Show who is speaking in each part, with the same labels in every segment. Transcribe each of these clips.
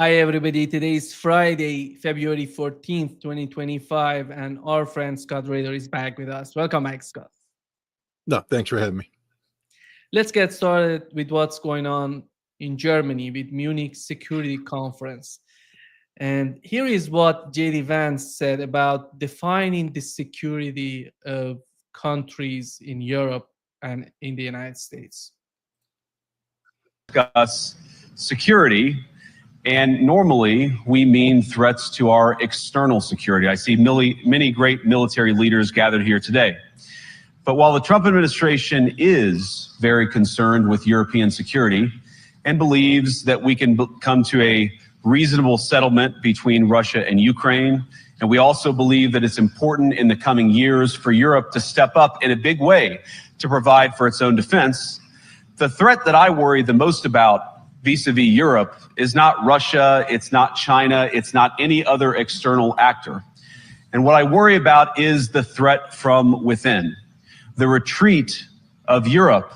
Speaker 1: Hi, everybody. Today is Friday, February 14th, 2025, and our friend Scott Ritter is back with us. Welcome back, Scott.
Speaker 2: No, thanks for having me.
Speaker 1: Let's get started with what's going on in Germany with Munich Security Conference. And here is what JD Vance said about defining the security of countries in Europe and in the United States.
Speaker 3: Discuss security, and normally we mean threats to our external security. I see many great military leaders gathered here today. But while the Trump administration is very concerned with European security and believes that we can come to a reasonable settlement between Russia and Ukraine, and we also believe that it's important in the coming years for Europe to step up in a big way to provide for its own defense, the threat that I worry the most about vis-a-vis Europe is not Russia, it's not China, it's not any other external actor. And what I worry about is the threat from within, the retreat of Europe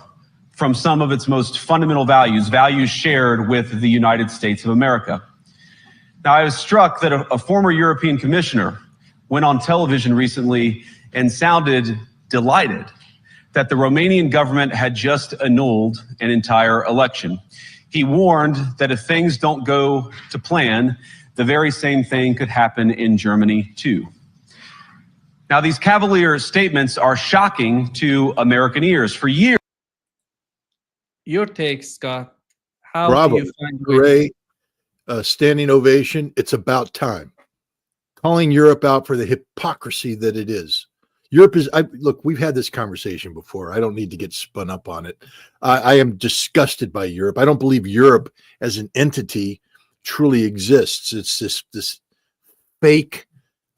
Speaker 3: from some of its most fundamental values, values shared with the United States of America. Now, I was struck that a former European commissioner went on television recently and sounded delighted that the Romanian government had just annulled an entire election. He warned that if things don't go to plan, the very same thing could happen in Germany too. Now, these cavalier statements are shocking to American ears. For years,
Speaker 1: Your take, Scott. How
Speaker 2: Bravo,
Speaker 1: do you find
Speaker 2: Ray, standing ovation. It's about time. Calling Europe out for the hypocrisy that it is. Europe is, look, we've had this conversation before. I don't need to get spun up on it. I am disgusted by Europe. I don't believe Europe as an entity truly exists. It's this fake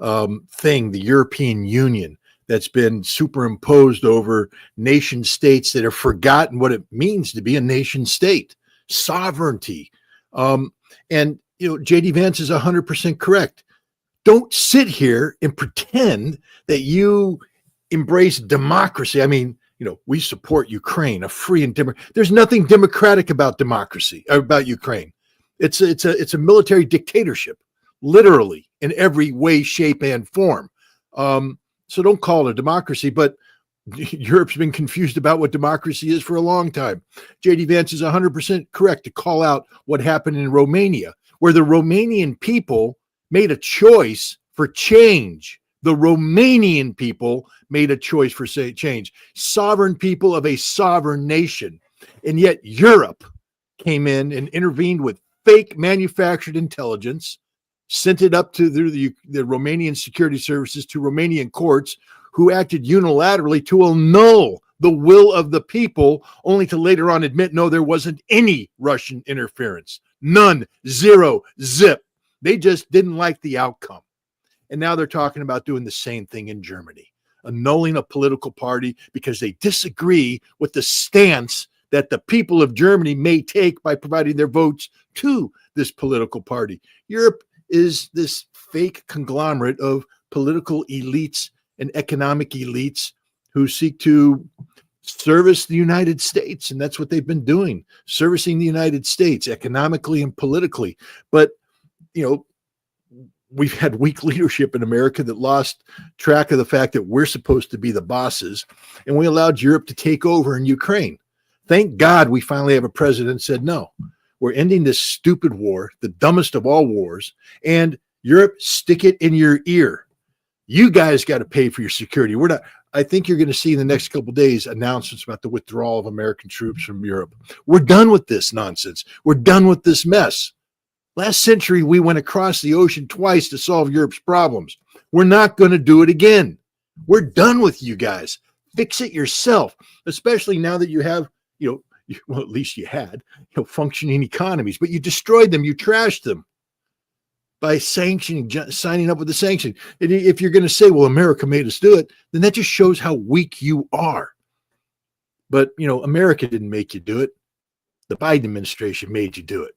Speaker 2: thing, the European Union, that's been superimposed over nation states that have forgotten what it means to be a nation state, sovereignty. And, J.D. Vance is 100% correct. Don't sit here and pretend that you embrace democracy. I mean, we support Ukraine, a free and there's nothing democratic about democracy, about Ukraine. It's a military dictatorship, literally, in every way, shape, and form. So don't call it a democracy, but Europe's been confused about what democracy is for a long time. J.D. Vance is 100% correct to call out what happened in Romania, where the Romanian people made a choice for change. The Romanian people made a choice for change. Sovereign people of a sovereign nation. And yet Europe came in and intervened with fake manufactured intelligence, sent it up to the Romanian security services, to Romanian courts, who acted unilaterally to annul the will of the people, only to later on admit, no, there wasn't any Russian interference. None, zero, zip. They just didn't like the outcome. And now they're talking about doing the same thing in Germany, annulling a political party because they disagree with the stance that the people of Germany may take by providing their votes to this political party. Europe is this fake conglomerate of political elites and economic elites who seek to service the United States. And that's what they've been doing, servicing the United States economically and politically. But we've had weak leadership in America that lost track of the fact that we're supposed to be the bosses, and we allowed Europe to take over in Ukraine. Thank God we finally have a president who said, no, we're ending this stupid war, the dumbest of all wars, and Europe, stick it in your ear. You guys got to pay for your security. We're not. I think you're going to see in the next couple of days announcements about the withdrawal of American troops from Europe. We're done with this nonsense. We're done with this mess. Last century, we went across the ocean twice to solve Europe's problems. We're not going to do it again. We're done with you guys. Fix it yourself, especially now that you have, well, at least you had, functioning economies, but you destroyed them. You trashed them by signing up with the sanction. And if you're going to say, well, America made us do it, then that just shows how weak you are. But, America didn't make you do it. The Biden administration made you do it.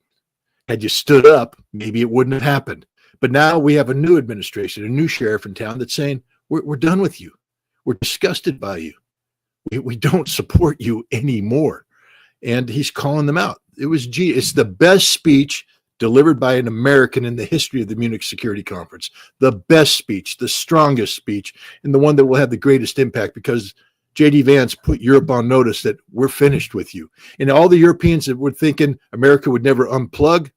Speaker 2: Had you stood up, maybe it wouldn't have happened. But now we have a new administration, a new sheriff in town that's saying, we're done with you. We're disgusted by you. We don't support you anymore. And he's calling them out. It's the best speech delivered by an American in the history of the Munich Security Conference. The best speech, the strongest speech, and the one that will have the greatest impact, because J.D. Vance put Europe on notice that we're finished with you. And all the Europeans that were thinking America would never unplug,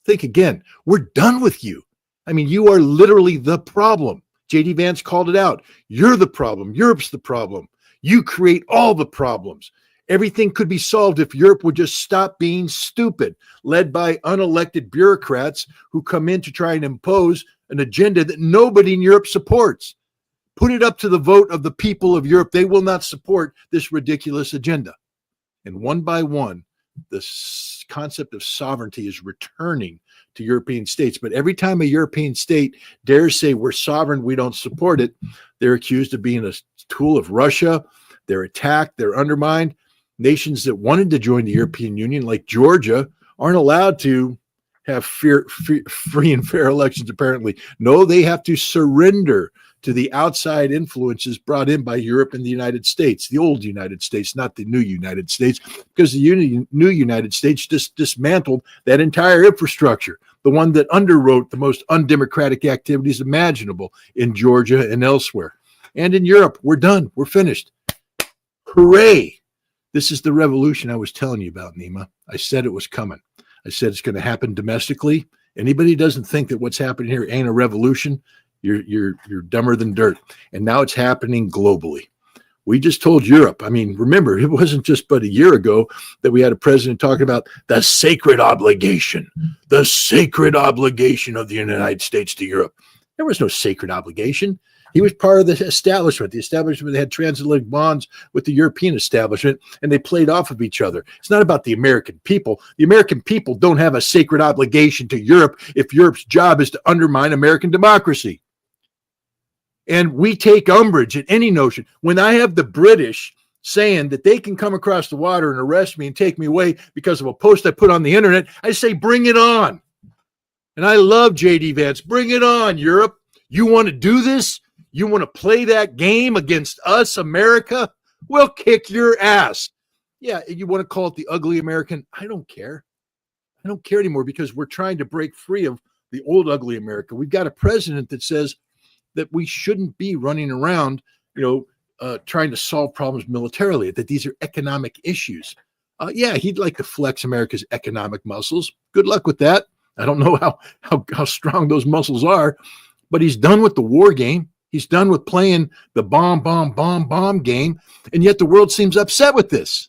Speaker 2: think again. We're done with you. I mean, you are literally the problem. J.D. Vance called it out. You're the problem. Europe's the problem. You create all the problems. Everything could be solved if Europe would just stop being stupid, led by unelected bureaucrats who come in to try and impose an agenda that nobody in Europe supports. Put it up to the vote of the people of Europe. They will not support this ridiculous agenda. And one by one, this concept of sovereignty is returning to European states. But every time a European state dares say we're sovereign, we don't support it, they're accused of being a tool of Russia. They're attacked, they're undermined. Nations that wanted to join the European Union, like Georgia, aren't allowed to have free and fair elections, apparently. No, they have to surrender to the outside influences brought in by Europe and the United States, the old United States, not the new United States, because the new United States just dismantled that entire infrastructure, the one that underwrote the most undemocratic activities imaginable in Georgia and elsewhere. And in Europe, we're done. We're finished. Hooray. This is the revolution I was telling you about, Nima. I said it was coming. I said it's going to happen domestically. Anybody who doesn't think that what's happening here ain't a revolution, you're dumber than dirt. And now it's happening globally. We just told Europe. I mean, remember, it wasn't just but a year ago that we had a president talking about the sacred obligation of the United States to Europe. There was no sacred obligation. He was part of the establishment that had transatlantic bonds with the European establishment, and they played off of each other. It's not about the American people. The American people don't have a sacred obligation to Europe if Europe's job is to undermine American democracy. And we take umbrage at any notion. When I have the British saying that they can come across the water and arrest me and take me away because of a post I put on the internet, I say, bring it on. And I love J.D. Vance. Bring it on, Europe. You want to do this? You want to play that game against us, America? We'll kick your ass. Yeah, you want to call it the ugly American? I don't care. I don't care anymore, because we're trying to break free of the old ugly America. We've got a president that says that we shouldn't be running around, trying to solve problems militarily, that these are economic issues. Yeah, he'd like to flex America's economic muscles. Good luck with that. I don't know how strong those muscles are, but he's done with the war game. He's done with playing the bomb game, and yet the world seems upset with this.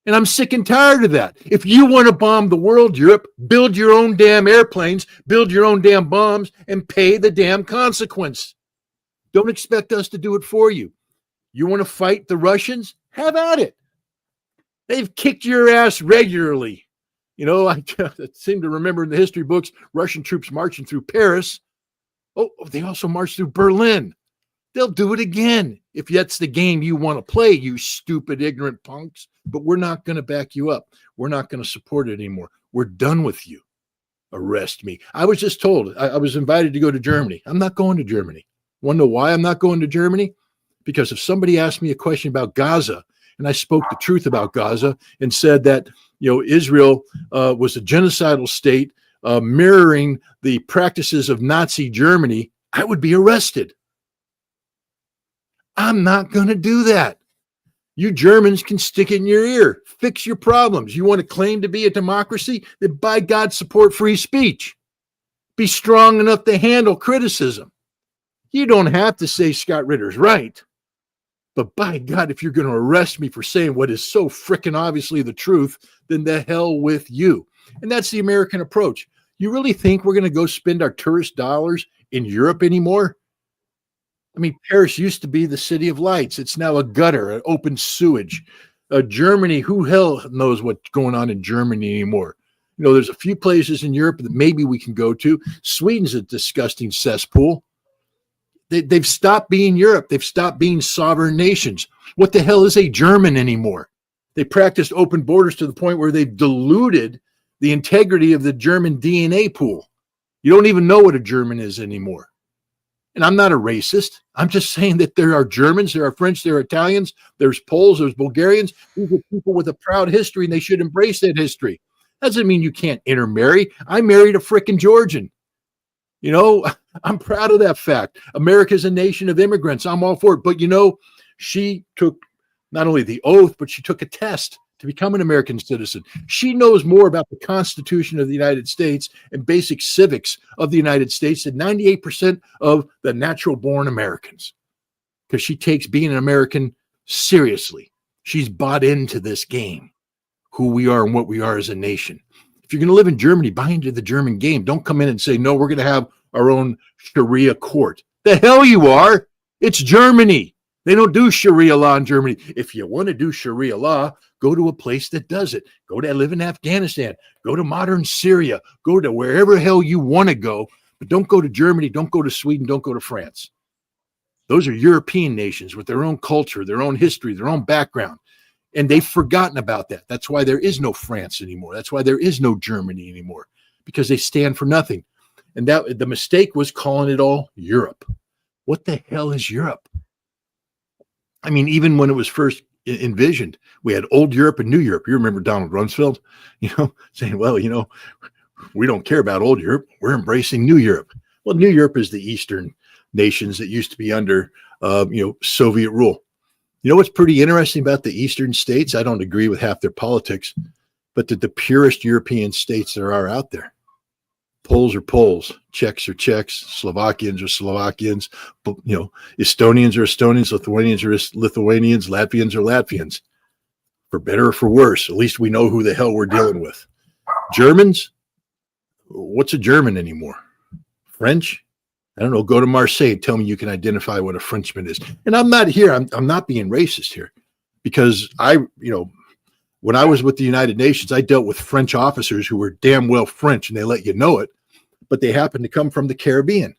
Speaker 2: And I'm sick and tired of that. If you want to bomb the world, Europe, build your own damn airplanes, build your own damn bombs, and pay the damn consequence. Don't expect us to do it for you. You want to fight the Russians? Have at it. They've kicked your ass regularly. I seem to remember in the history books, Russian troops marching through Paris. Oh, they also marched through Berlin. They'll do it again if that's the game you want to play, you stupid, ignorant punks. But we're not going to back you up. We're not going to support it anymore. We're done with you. Arrest me. I was just told, I was invited to go to Germany. I'm not going to Germany. Want to know why I'm not going to Germany? Because if somebody asked me a question about Gaza, and I spoke the truth about Gaza and said that, Israel was a genocidal state, mirroring the practices of Nazi Germany, I would be arrested. I'm not going to do that. You Germans can stick it in your ear. Fix your problems. You want to claim to be a democracy? Then by God, support free speech. Be strong enough to handle criticism. You don't have to say Scott Ritter's right. But by God, if you're going to arrest me for saying what is so frickin' obviously the truth, then the hell with you. And that's the American approach. You really think we're going to go spend our tourist dollars in Europe anymore? I mean, Paris used to be the city of lights. It's now a gutter, an open sewage. Germany, who hell knows what's going on in Germany anymore? There's a few places in Europe that maybe we can go to. Sweden's a disgusting cesspool. They've stopped being Europe. They've stopped being sovereign nations. What the hell is a German anymore? They practiced open borders to the point where they've diluted the integrity of the German DNA pool. You don't even know what a German is anymore. And I'm not a racist. I'm just saying that there are Germans, there are French, there are Italians, there's Poles, there's Bulgarians. These are people with a proud history, and they should embrace that history. Doesn't mean you can't intermarry. I married a frickin' Georgian. You know, I'm proud of that fact. America's a nation of immigrants. I'm all for it. But, you know, she took not only the oath, but she took a test to become an American citizen. She knows more about the Constitution of the United States and basic civics of the United States than 98% of the natural born Americans, because she takes being an American seriously. She's bought into this game, who we are and what we are as a nation. If you're going to live in Germany, buy into the German game. Don't come in and say, no, we're going to have our own Sharia court. The hell you are. It's Germany. They don't do Sharia law in Germany. If you want to do Sharia law, go to a place that does it. Go to live in Afghanistan. Go to modern Syria. Go to wherever the hell you want to go. But don't go to Germany. Don't go to Sweden. Don't go to France. Those are European nations with their own culture, their own history, their own background. And they've forgotten about that. That's why there is no France anymore. That's why there is no Germany anymore, because they stand for nothing. And that the mistake was calling it all Europe. What the hell is Europe? I mean, even when it was first envisioned, we had old Europe and new Europe. You remember Donald Rumsfeld, saying, well, we don't care about old Europe. We're embracing new Europe. Well, new Europe is the Eastern nations that used to be under, Soviet rule. You know what's pretty interesting about the Eastern states? I don't agree with half their politics, but that the purest European states there are out there. Poles are Poles, Czechs are Czechs, Slovakians are Slovakians, Estonians are Estonians, Lithuanians are Lithuanians, Latvians are Latvians. For better or for worse, at least we know who the hell we're dealing with. Germans? What's a German anymore? French? I don't know. Go to Marseille and tell me you can identify what a Frenchman is. And I'm not here. I'm not being racist here, because when I was with the United Nations, I dealt with French officers who were damn well French, and they let you know it, but they happened to come from the Caribbean,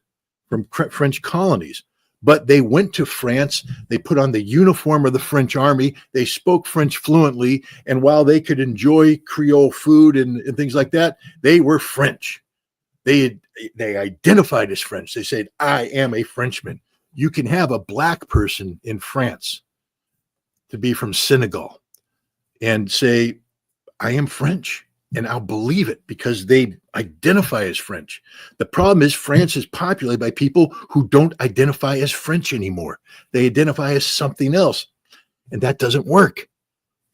Speaker 2: from French colonies. But they went to France, they put on the uniform of the French army, they spoke French fluently, and while they could enjoy Creole food and things like that, they were French. They identified as French. They said, I am a Frenchman. You can have a black person in France to be from Senegal and say, I am French, and I'll believe it because they identify as French. The problem is France is populated by people who don't identify as French anymore. They identify as something else, and that doesn't work.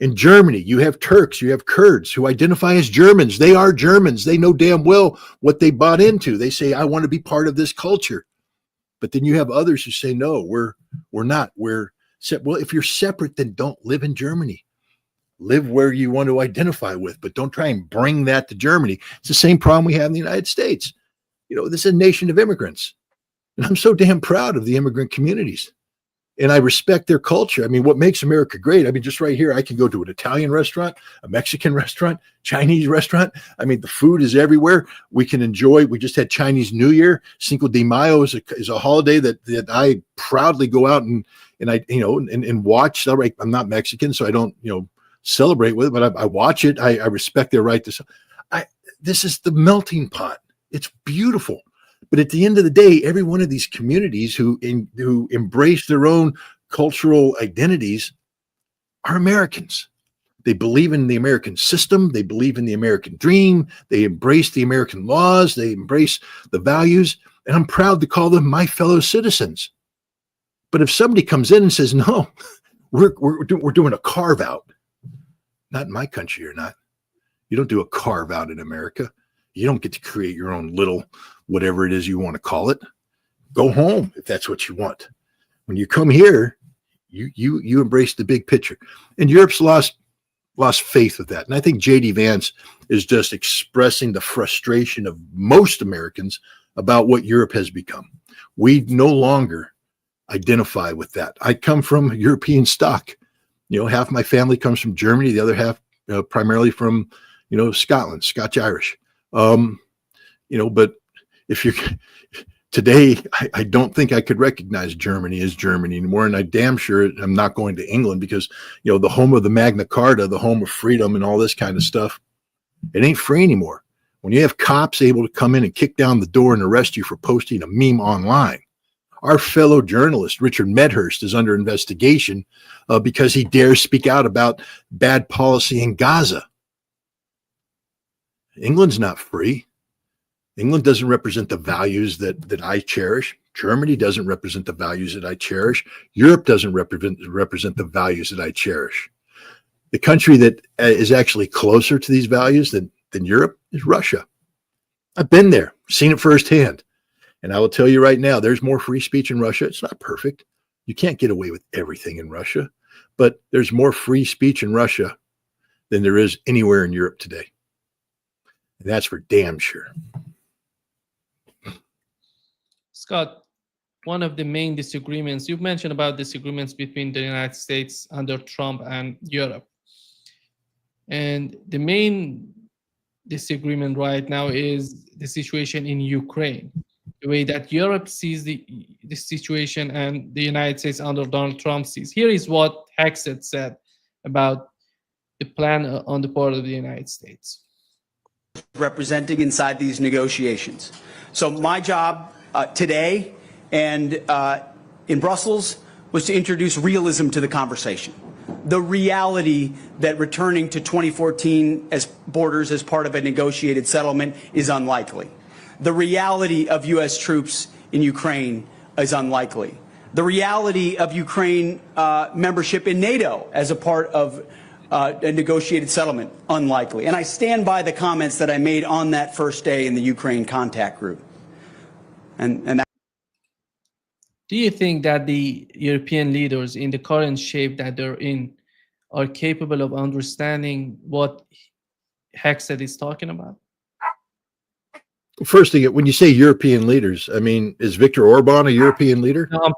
Speaker 2: In Germany, you have Turks, you have Kurds who identify as Germans. They are Germans. They know damn well what they bought into. They say, I want to be part of this culture. But then you have others who say, no, we're not. Well, if you're separate, then don't live in Germany. Live where you want to identify with, but don't try and bring that to Germany. It's the same problem we have in the United States. This is a nation of immigrants. And I'm so damn proud of the immigrant communities. And I respect their culture. I mean, what makes America great? I mean, just right here, I can go to an Italian restaurant, a Mexican restaurant, Chinese restaurant. I mean, the food is everywhere. We can enjoy. We just had Chinese New Year. Cinco de Mayo is a holiday that I proudly go out and watch. Celebrate. I'm not Mexican, so I don't celebrate with it, but I watch it. I respect their right to. This is the melting pot. It's beautiful. But at the end of the day, every one of these communities who embrace their own cultural identities are Americans. They believe in the American system. They believe in the American dream. They embrace the American laws. They embrace the values. And I'm proud to call them my fellow citizens. But if somebody comes in and says, no, we're doing a carve out, not in my country, you're not. You don't do a carve out in America. You don't get to create your own little whatever it is you want to call it. Go home if that's what you want. When you come here, you embrace the big picture. And Europe's lost faith with that. And I think J.D. Vance is just expressing the frustration of most Americans about what Europe has become. We no longer identify with that. I come from European stock. Half my family comes from Germany, the other half primarily from Scotland, Scotch-Irish. But if you're today, I don't think I could recognize Germany as Germany anymore. And I damn sure I'm not going to England because, the home of the Magna Carta, the home of freedom and all this kind of stuff, it ain't free anymore. When you have cops able to come in and kick down the door and arrest you for posting a meme online, our fellow journalist, Richard Medhurst, is under investigation because he dares speak out about bad policy in Gaza. England's not free. England doesn't represent the values that I cherish. Germany doesn't represent the values that I cherish. Europe doesn't represent the values that I cherish. The country that is actually closer to these values than Europe is Russia. I've been there, seen it firsthand. And I will tell you right now, there's more free speech in Russia. It's not perfect. You can't get away with everything in Russia, but there's more free speech in Russia than there is anywhere in Europe today. And that's for damn sure.
Speaker 1: Scott, one of the main disagreements, you've mentioned about disagreements between the United States under Trump and Europe. And the main disagreement right now is the situation in Ukraine. The way that Europe sees the situation and the United States under Donald Trump sees. Here is what Hexet said about the plan on the part of the United States.
Speaker 4: Representing inside these negotiations. So my job today and in Brussels was to introduce realism to the conversation. The reality that returning to 2014 as borders as part of a negotiated settlement is unlikely. The reality of U.S. troops in Ukraine is unlikely. The reality of Ukraine membership in NATO as a part of a negotiated settlement, unlikely. And I stand by the comments that I made on that first day in the Ukraine contact group. And that.
Speaker 1: Do you think that the European leaders in the current shape that they're in are capable of understanding what Hexet is talking about?
Speaker 2: First thing, when you say European leaders, I mean, is Viktor Orban a European leader?
Speaker 1: No, I'm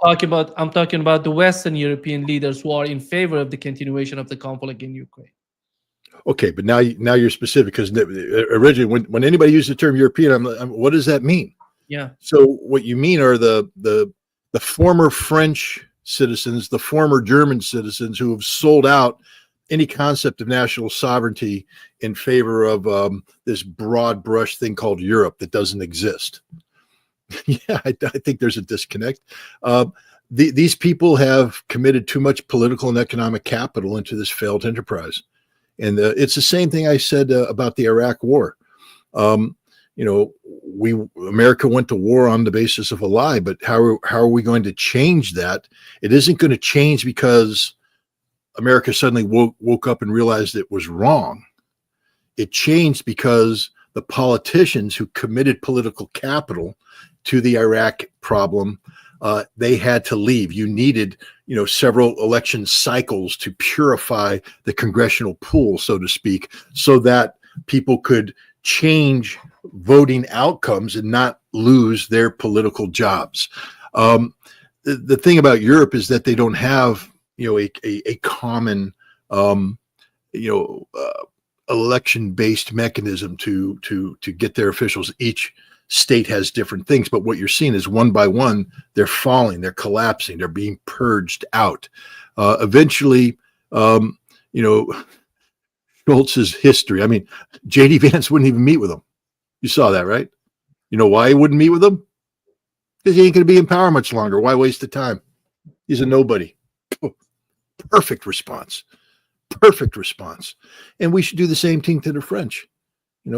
Speaker 1: talking about the Western European leaders who are in favor of the continuation of the conflict in Ukraine.
Speaker 2: Okay, but now you're specific, because originally when anybody used the term European, what does that mean?
Speaker 1: Yeah.
Speaker 2: So what you mean are the former French citizens, the former German citizens who have sold out any concept of national sovereignty in favor of this broad brush thing called Europe that doesn't exist. Yeah, I think there's a disconnect. These people have committed too much political and economic capital into this failed enterprise. And it's the same thing I said about the Iraq war. America went to war on the basis of a lie, but how are we going to change that? It isn't going to change because America suddenly woke up and realized it was wrong. It changed because the politicians who committed political capital to the Iraq problem, they had to leave. You needed, several election cycles to purify the congressional pool, so to speak, so that people could change voting outcomes and not lose their political jobs. The thing about Europe is that they don't have a common, election-based mechanism to get their officials. Each state has different things, but what you're seeing is one by one, they're falling, they're collapsing, they're being purged out. Eventually, Schultz's history. I mean, J.D. Vance wouldn't even meet with him. You saw that, right? You know why he wouldn't meet with him? Because he ain't going to be in power much longer. Why waste the time? He's a nobody. Perfect response. Perfect response. And we should do the same thing to the French.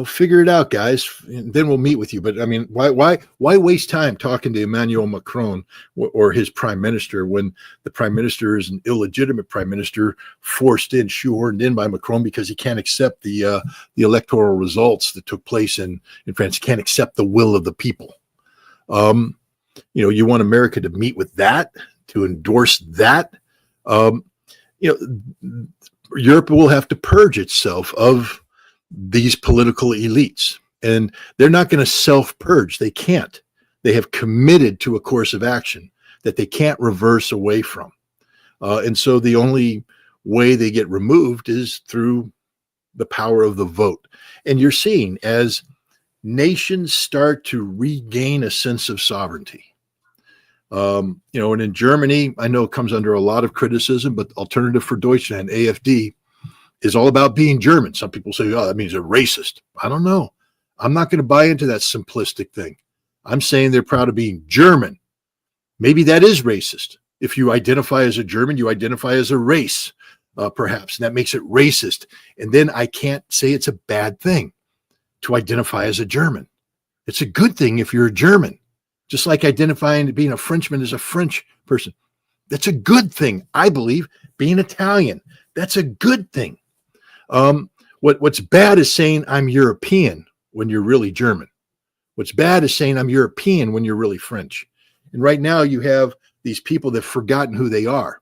Speaker 2: Figure it out, guys, and then we'll meet with you. But I mean, why waste time talking to Emmanuel Macron or his prime minister when the prime minister is an illegitimate prime minister shoehorned in by Macron because he can't accept the electoral results that took place in France. He can't accept the will of the people. You want America to meet with that, to endorse that. Europe will have to purge itself of these political elites, and they're not going to self-purge. They can't. They have committed to a course of action that they can't reverse away from. And so the only way they get removed is through the power of the vote. And you're seeing as nations start to regain a sense of sovereignty. And in Germany, I know it comes under a lot of criticism, but Alternative for Deutschland, AfD, is all about being German. Some people say, oh, that means they're racist. I don't know. I'm not going to buy into that simplistic thing. I'm saying they're proud of being German. Maybe that is racist. If you identify as a German, you identify as a race, perhaps, and that makes it racist. And then I can't say it's a bad thing. to identify as a German. It's a good thing if you're a German, just like identifying being a Frenchman as a French person. That's a good thing, I believe. Being Italian, that's a good thing. What's bad is saying I'm European when you're really German. What's bad is saying I'm European when you're really French. And right now you have these people that have forgotten who they are.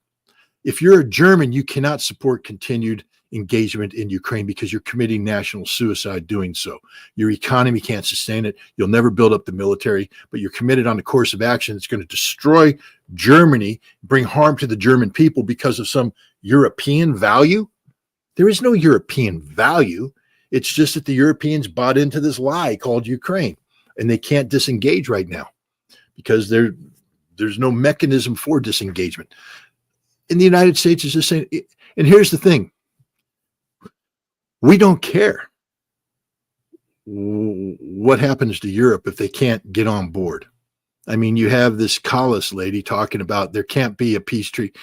Speaker 2: If you're a German, you cannot support continued engagement in Ukraine because you're committing national suicide doing so. Your economy can't sustain it. You'll never build up the military, but you're committed on a course of action that's going to destroy Germany, bring harm to the German people because of some European value. There is no European value. It's just that the Europeans bought into this lie called Ukraine, and they can't disengage right now because there's no mechanism for disengagement. And the United States is just saying, and here's the thing. We don't care what happens to Europe if they can't get on board. I mean, you have this Kurs lady talking about there can't be a peace treaty,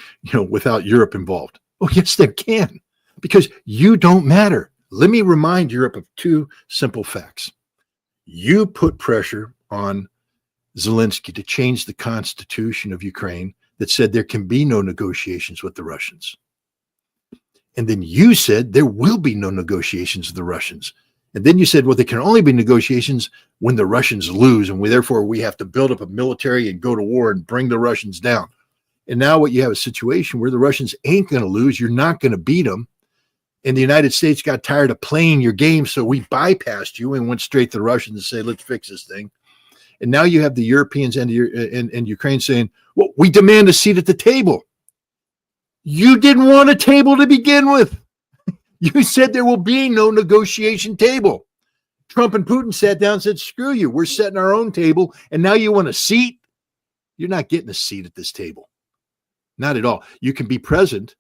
Speaker 2: without Europe involved. Oh, yes, there can, because you don't matter. Let me remind Europe of two simple facts. You put pressure on Zelensky to change the constitution of Ukraine that said there can be no negotiations with the Russians. And then you said there will be no negotiations with the Russians. And then you said, well, there can only be negotiations when the Russians lose. And therefore, we have to build up a military and go to war and bring the Russians down. And now what you have a situation where the Russians ain't going to lose. You're not going to beat them. And the United States got tired of playing your game. So we bypassed you and went straight to the Russians and said, let's fix this thing. And now you have the Europeans and Ukraine saying, well, we demand a seat at the table. You didn't want a table to begin with. You said there will be no negotiation table. Trump and Putin sat down and said, screw you. We're setting our own table. And now you want a seat? You're not getting a seat at this table. Not at all. You can be present.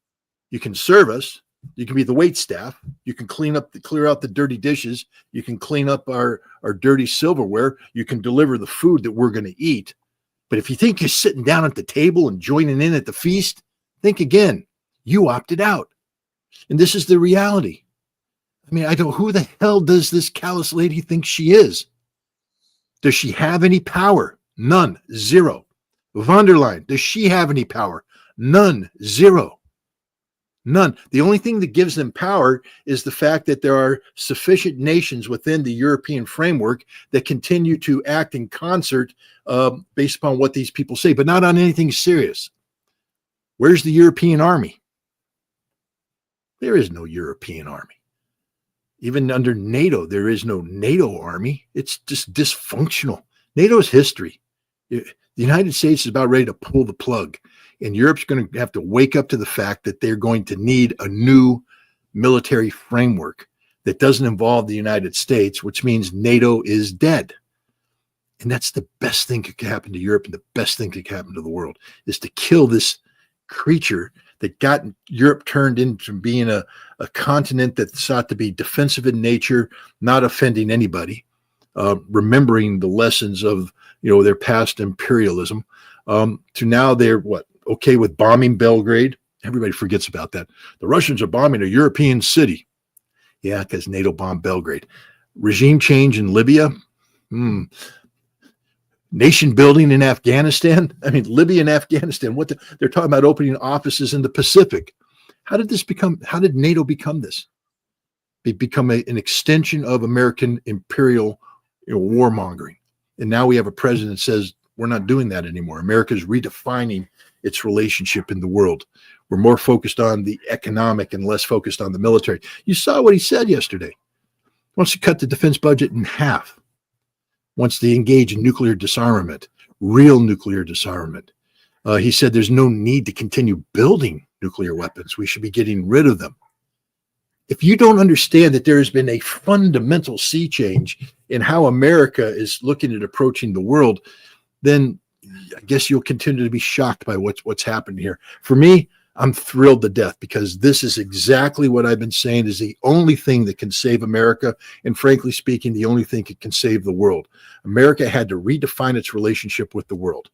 Speaker 2: You can serve us. You can be the wait staff. You can clear out the dirty dishes. You can clean up our dirty silverware. You can deliver the food that we're going to eat. But if you think you're sitting down at the table and joining in at the feast, think again. You opted out. And this is the reality. I mean, who the hell does this callous lady think she is? Does she have any power? None. Zero. Von der Leyen, does she have any power? None. Zero. None. The only thing that gives them power is the fact that there are sufficient nations within the European framework that continue to act in concert based upon what these people say, but not on anything serious. Where's the European army? There is no European army. Even under NATO, there is no NATO army. It's just dysfunctional. NATO's history. The United States is about ready to pull the plug. And Europe's going to have to wake up to the fact that they're going to need a new military framework that doesn't involve the United States, which means NATO is dead. And that's the best thing that could happen to Europe, and the best thing that could happen to the world is to kill this creature that got Europe turned into being a continent that sought to be defensive in nature, not offending anybody, remembering the lessons of their past imperialism, to now they're okay with bombing Belgrade. Everybody forgets about that. The Russians are bombing a European city. Yeah, because NATO bombed Belgrade. Regime change in Libya. Nation building in Afghanistan. I mean, Libya and Afghanistan. They're talking about opening offices in the Pacific. How did NATO become this? It become an extension of American imperial warmongering. And now we have a president that says, we're not doing that anymore. America is redefining its relationship in the world. We're more focused on the economic and less focused on the military. You saw what he said yesterday. He wants to cut the defense budget in half. Wants to engage in nuclear disarmament, real nuclear disarmament. He said there's no need to continue building nuclear weapons. We should be getting rid of them. If you don't understand that there has been a fundamental sea change in how America is looking at approaching the world, then I guess you'll continue to be shocked by what's happened here. For me, I'm thrilled to death because this is exactly what I've been saying is the only thing that can save America, and frankly speaking, the only thing that can save the world. America had to redefine its relationship with the world.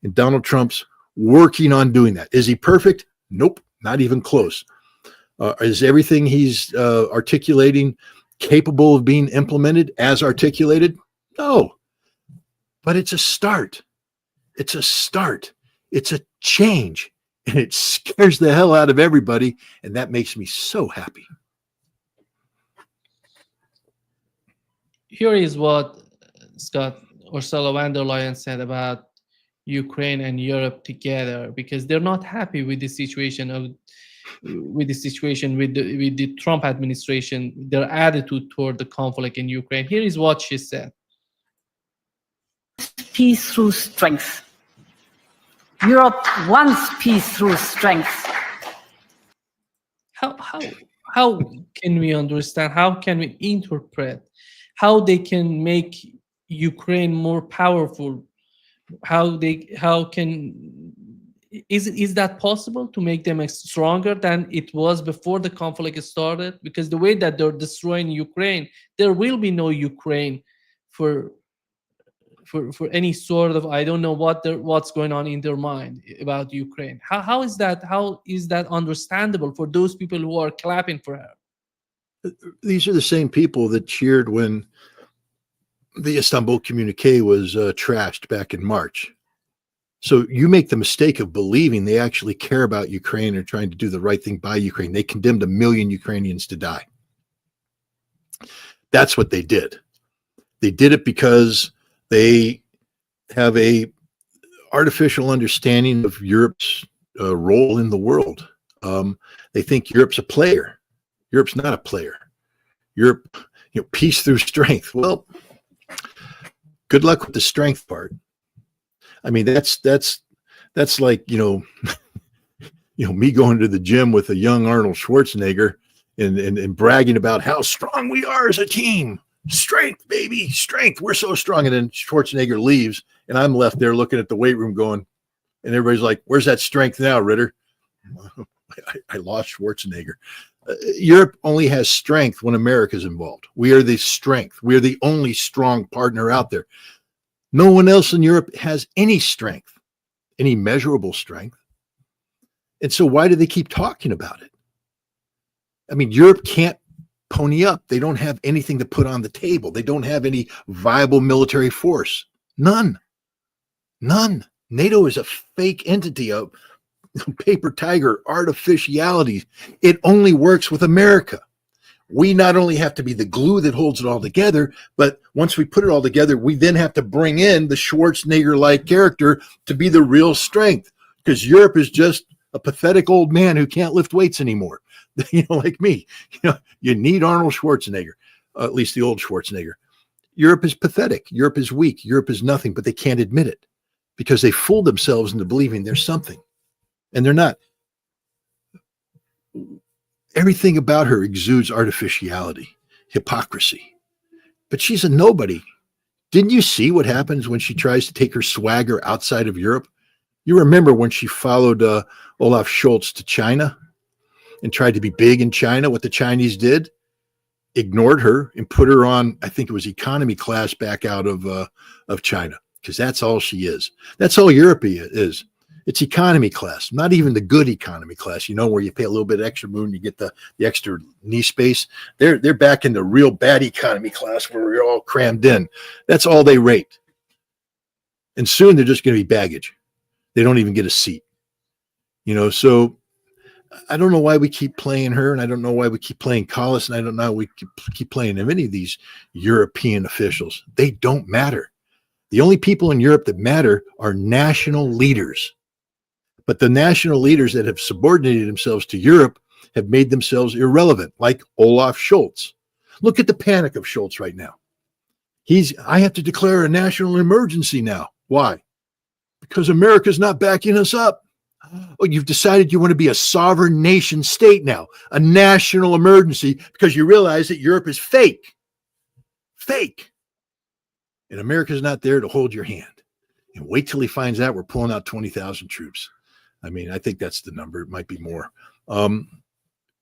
Speaker 2: And Donald Trump's working on doing that. Is he perfect? Nope, not even close. Is everything he's articulating capable of being implemented as articulated? No, but it's a start. It's a start. It's a change, and it scares the hell out of everybody, and that makes me so happy.
Speaker 1: Here is what Scott Ursula von der Leyen said about Ukraine and Europe together, because they're not happy with the situation with the Trump administration, their attitude toward the conflict in Ukraine. Here is what she said.
Speaker 5: Peace through strength. Europe wants peace through strength.
Speaker 1: How can we understand? How can we interpret how they can make Ukraine more powerful? Is that possible to make them stronger than it was before the conflict started? Because the way that they're destroying Ukraine, there will be no Ukraine for any sort of, I don't know what's going on in their mind about Ukraine. How is that understandable for those people who are clapping for her?
Speaker 2: These are the same people that cheered when the Istanbul communique was trashed back in March. So you make the mistake of believing they actually care about Ukraine or trying to do the right thing by Ukraine. They condemned 1 million Ukrainians to die. That's what they did. They did it because they have a artificial understanding of Europe's role in the world. They think Europe's a player. Europe's not a player. Europe, peace through strength. Well, good luck with the strength part. I mean, that's like, me going to the gym with a young Arnold Schwarzenegger and bragging about how strong we are as a team. Strength, baby, strength. We're so strong. And then Schwarzenegger leaves, and I'm left there looking at the weight room going, and everybody's like, where's that strength now, Ritter? I lost Schwarzenegger. Europe only has strength when America's involved. We are the strength. We are the only strong partner out there. No one else in Europe has any strength, any measurable strength. And so why do they keep talking about it? I mean, Europe can't pony up. They don't have anything to put on the table. They don't have any viable military force. None. NATO is a fake entity, a paper tiger, artificiality. It only works with America. We not only have to be the glue that holds it all together, but once we put it all together, we then have to bring in the Schwarzenegger-like character to be the real strength, because Europe is just a pathetic old man who can't lift weights anymore. Like me. You need Arnold Schwarzenegger, at least the old Schwarzenegger. Europe is pathetic. Europe is weak. Europe is nothing, but they can't admit it because they fooled themselves into believing there's something, and they're not. Everything about her exudes artificiality, hypocrisy, but she's a nobody. Didn't you see what happens when she tries to take her swagger outside of Europe? You remember when she followed Olaf Scholz to China and tried to be big in China, what the Chinese did? Ignored her and put her on, I think it was economy class back out of China, because that's all she is. That's all Europe is. It's economy class, not even the good economy class, where you pay a little bit extra moon, you get the extra knee space. They're back in the real bad economy class where we're all crammed in. That's all they rate. And soon they're just going to be baggage. They don't even get a seat. So I don't know why we keep playing her, and I don't know why we keep playing Collis, and I don't know why we keep playing any of these European officials. They don't matter. The only people in Europe that matter are national leaders. But the national leaders that have subordinated themselves to Europe have made themselves irrelevant, like Olaf Scholz. Look at the panic of Scholz right now. I have to declare a national emergency now. Why? Because America's not backing us up. Oh, you've decided you want to be a sovereign nation state now, a national emergency, because you realize that Europe is fake. Fake. And America's not there to hold your hand. And wait till he finds out we're pulling out 20,000 troops. I mean, I think that's the number. It might be more.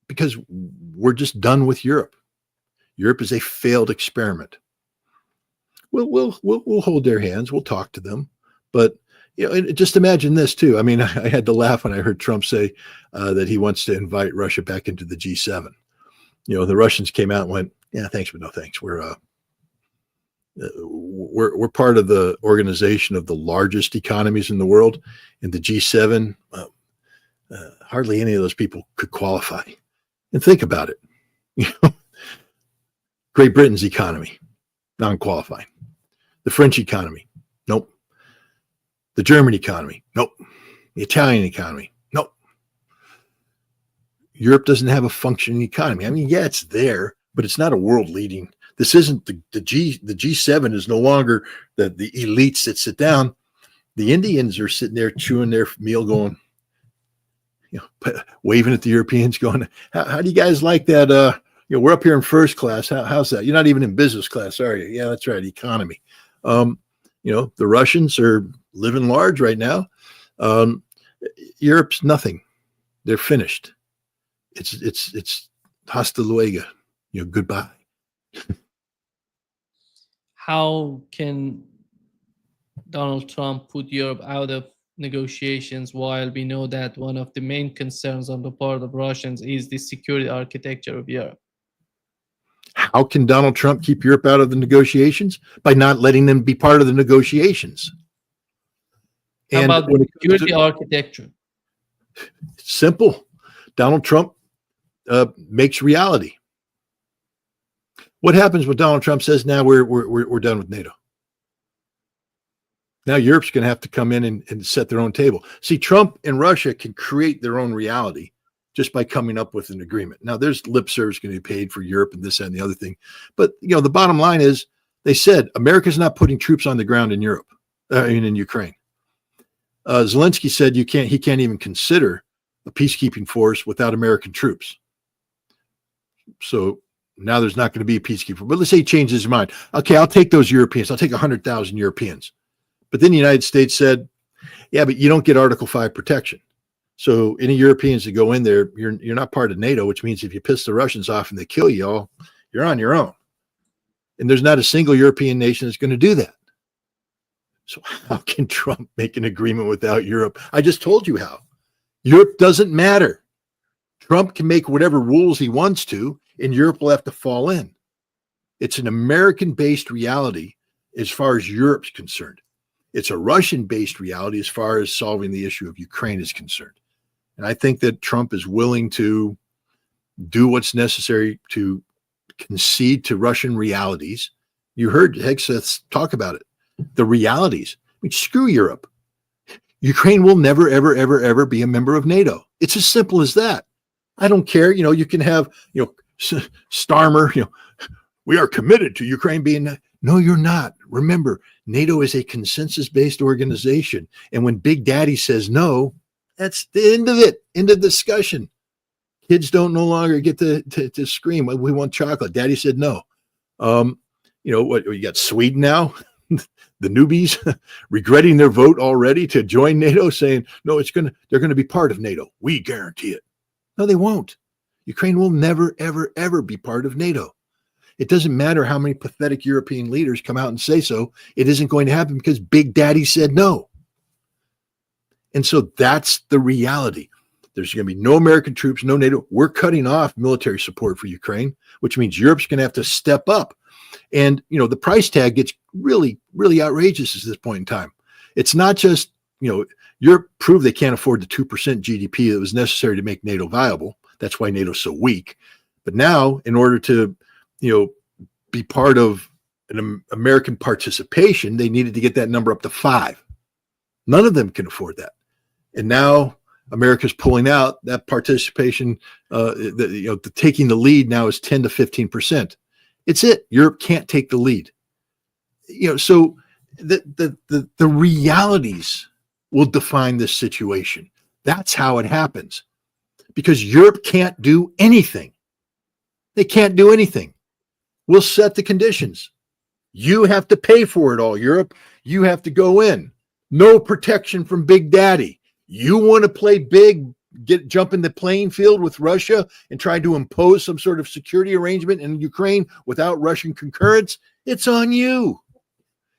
Speaker 2: Because we're just done with Europe. Europe is a failed experiment. We'll hold their hands. We'll talk to them. But just imagine this too. I mean, I had to laugh when I heard Trump say that he wants to invite Russia back into the G7. The Russians came out and went, Yeah, thanks, but no thanks. We're part of the organization of the largest economies in the world, and the G7. Hardly any of those people could qualify. And think about it. You know, Great Britain's economy, non-qualifying. The French economy, nope. The German economy, nope. The Italian economy, nope. Europe doesn't have a functioning economy. I mean, yeah, it's there, but it's not a world leading. This isn't the G7 is no longer the elites that sit down. The Indians are sitting there chewing their meal, going, waving at the Europeans, going, how do you guys like that? We're up here in first class. How's that? You're not even in business class, are you? Yeah, that's right. Economy. The Russians are living large right now. Europe's nothing. They're finished. It's hasta luego. Goodbye.
Speaker 1: How can Donald Trump put Europe out of negotiations while we know that one of the main concerns on the part of Russians is the security architecture of Europe?
Speaker 2: How can Donald Trump keep Europe out of the negotiations? By not letting them be part of the negotiations.
Speaker 1: How about the security architecture?
Speaker 2: It's simple. Donald Trump makes reality. What happens when Donald Trump says, now we're done with NATO? Now Europe's going to have to come in and set their own table. See, Trump and Russia can create their own reality just by coming up with an agreement. Now, there's lip service going to be paid for Europe and this and the other thing. But, the bottom line is they said America's not putting troops on the ground in Europe, in Ukraine. Zelensky said he can't even consider a peacekeeping force without American troops. So now there's not going to be a peacekeeper. But let's say he changes his mind. Okay, I'll take those Europeans. I'll take 100,000 Europeans. But then the United States said, yeah, but you don't get Article 5 protection. So any Europeans that go in there, you're not part of NATO, which means if you piss the Russians off and they kill you all, you're on your own. And there's not a single European nation that's going to do that. So how can Trump make an agreement without Europe? I just told you how. Europe doesn't matter. Trump can make whatever rules he wants to, and Europe will have to fall in. It's an American-based reality as far as Europe's concerned. It's a Russian-based reality as far as solving the issue of Ukraine is concerned. And I think that Trump is willing to do what's necessary to concede to Russian realities. You heard Hegseth talk about it. The realities. I mean, screw Europe. Ukraine will never, ever, ever, ever be a member of NATO. It's as simple as that. I don't care. You can have, Starmer, we are committed to Ukraine being. No, you're not. Remember, NATO is a consensus-based organization. And when Big Daddy says no, that's the end of it. End of discussion. Kids don't no longer get to scream, we want chocolate. Daddy said no. What you got Sweden now? The newbies regretting their vote already to join NATO, saying, no, they're going to be part of NATO. We guarantee it. No, they won't. Ukraine will never, ever, ever be part of NATO. It doesn't matter how many pathetic European leaders come out and say so. It isn't going to happen because Big Daddy said no. And so that's the reality. There's going to be no American troops, no NATO. We're cutting off military support for Ukraine, which means Europe's going to have to step up. And, the price tag gets really, really outrageous at this point in time. It's not just, Europe proved they can't afford the 2% GDP that was necessary to make NATO viable. That's why NATO's so weak. But now, in order to, be part of an American participation, they needed to get that number up to 5. None of them can afford that. And now America's pulling out. That participation, taking the lead now is 10 to 15%. It's it. Europe can't take the lead. So the realities will define this situation. That's how it happens. Because Europe can't do anything. They can't do anything. We'll set the conditions. You have to pay for it all, Europe. You have to go in. No protection from Big Daddy. You want to play big, jump in the playing field with Russia and try to impose some sort of security arrangement in Ukraine without Russian concurrence? It's on you.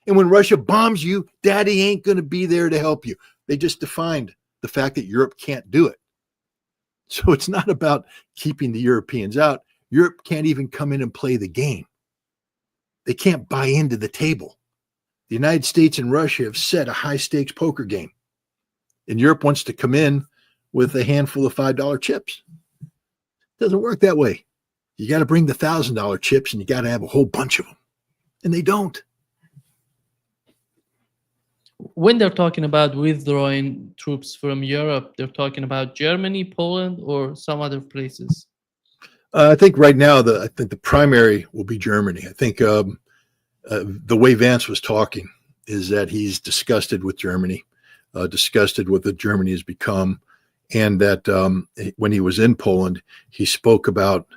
Speaker 2: And when Russia bombs you, Daddy ain't going to be there to help you. They just defined the fact that Europe can't do it. So it's not about keeping the Europeans out. Europe can't even come in and play the game. They can't buy into the table. The United States and Russia have set a high-stakes poker game. And Europe wants to come in with a handful of $5 chips. It doesn't work that way. You got to bring the $1,000 chips, and you got to have a whole bunch of them. And they don't.
Speaker 1: When they're talking about withdrawing troops from Europe, they're talking about Germany, Poland, or some other places?
Speaker 2: I think right now, I think the primary will be Germany. I think the way Vance was talking is that he's disgusted with Germany, disgusted with what Germany has become, and that when he was in Poland, he spoke about,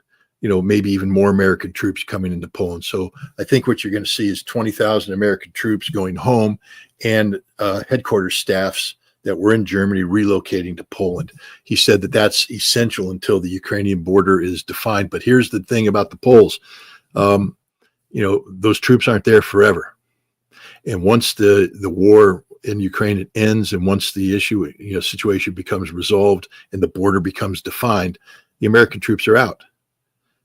Speaker 2: maybe even more American troops coming into Poland. So I think what you're going to see is 20,000 American troops going home, and headquarters staffs that were in Germany relocating to Poland. He said that that's essential until the Ukrainian border is defined. But here's the thing about the Poles. Those troops aren't there forever. And once the war in Ukraine ends, and once the situation becomes resolved and the border becomes defined, the American troops are out.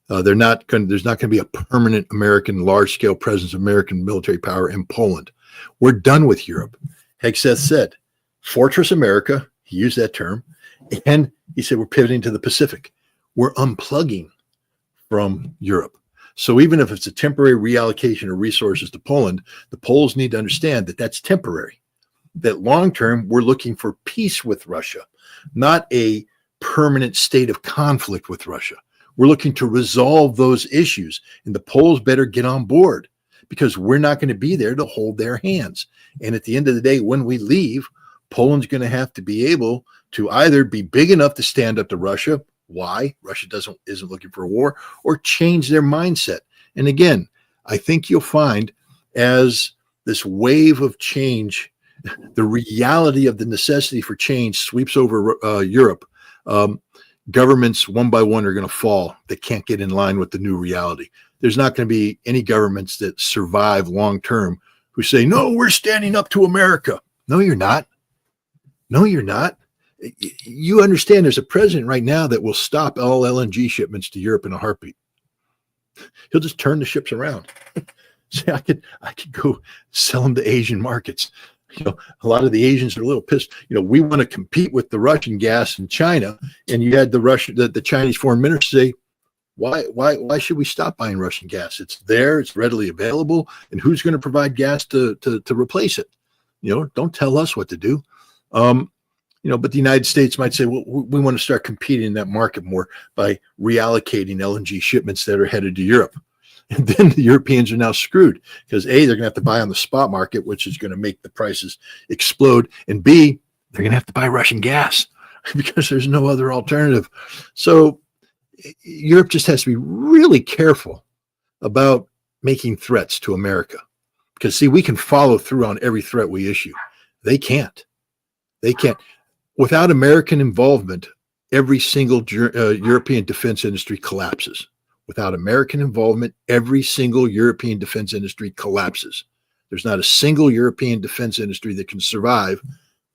Speaker 2: There's not going to be a permanent American large-scale presence of American military power in Poland. We're done with Europe. Hegseth said, Fortress America, he used that term, and he said we're pivoting to the Pacific. We're unplugging from Europe. So even if it's a temporary reallocation of resources to Poland, the Poles need to understand that that's temporary, that long-term we're looking for peace with Russia, not a permanent state of conflict with Russia. We're looking to resolve those issues, and the Poles better get on board, because we're not going to be there to hold their hands. And at the end of the day, when we leave, Poland's going to have to be able to either be big enough to stand up to Russia. Why? Russia isn't looking for a war, or change their mindset. And again, I think you'll find as this wave of change, the reality of the necessity for change sweeps over Europe, governments one by one are going to fall that can't get in line with the new reality. There's not going to be any governments that survive long term who say, no, we're standing up to America. No, you're not. No, you're not. You understand there's a president right now that will stop all LNG shipments to Europe in a heartbeat. He'll just turn the ships around. Say, I could go sell them to Asian markets. A lot of the Asians are a little pissed. We want to compete with the Russian gas in China, and you had the Chinese foreign minister say, why should we stop buying Russian gas? It's there, it's readily available, and who's going to provide gas to replace it? Don't tell us what to do. But the United States might say, well, we want to start competing in that market more by reallocating LNG shipments that are headed to Europe. And then the Europeans are now screwed, because A, they're going to have to buy on the spot market, which is going to make the prices explode. And B, they're going to have to buy Russian gas because there's no other alternative. So Europe just has to be really careful about making threats to America, because, see, we can follow through on every threat we issue. They can't. They can't. Without American involvement, every single European defense industry collapses. Without American involvement, every single European defense industry collapses. There's not a single European defense industry that can survive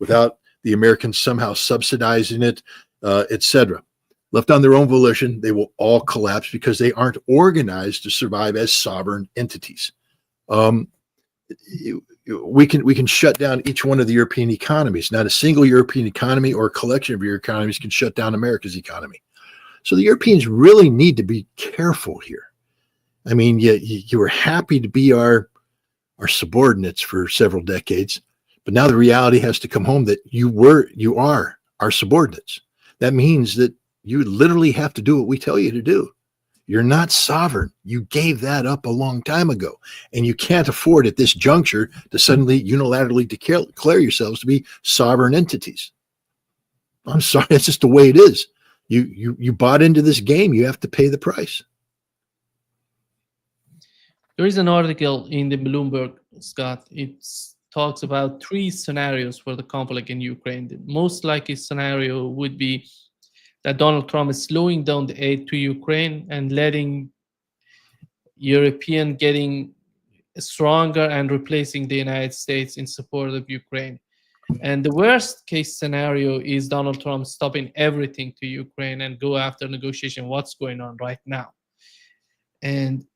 Speaker 2: without the Americans somehow subsidizing it, etc. Left on their own volition, they will all collapse because they aren't organized to survive as sovereign entities. We can shut down each one of the European economies. Not a single European economy or a collection of your economies can shut down America's economy. So the Europeans really need to be careful here. I mean, you were happy to be our subordinates for several decades, but now the reality has to come home that you are our subordinates. That means that you literally have to do what we tell you to do. You're not sovereign. You gave that up a long time ago, and you can't afford at this juncture to suddenly unilaterally declare yourselves to be sovereign entities. I'm sorry, that's just the way it is. You bought into this game. You have to pay the price.
Speaker 1: There is an article in the Bloomberg, Scott. It talks about 3 scenarios for the conflict in Ukraine. The most likely scenario would be that Donald Trump is slowing down the aid to Ukraine and letting European getting stronger and replacing the United States in support of Ukraine. And the worst case scenario is Donald Trump stopping everything to Ukraine and go after negotiation, what's going on right now. And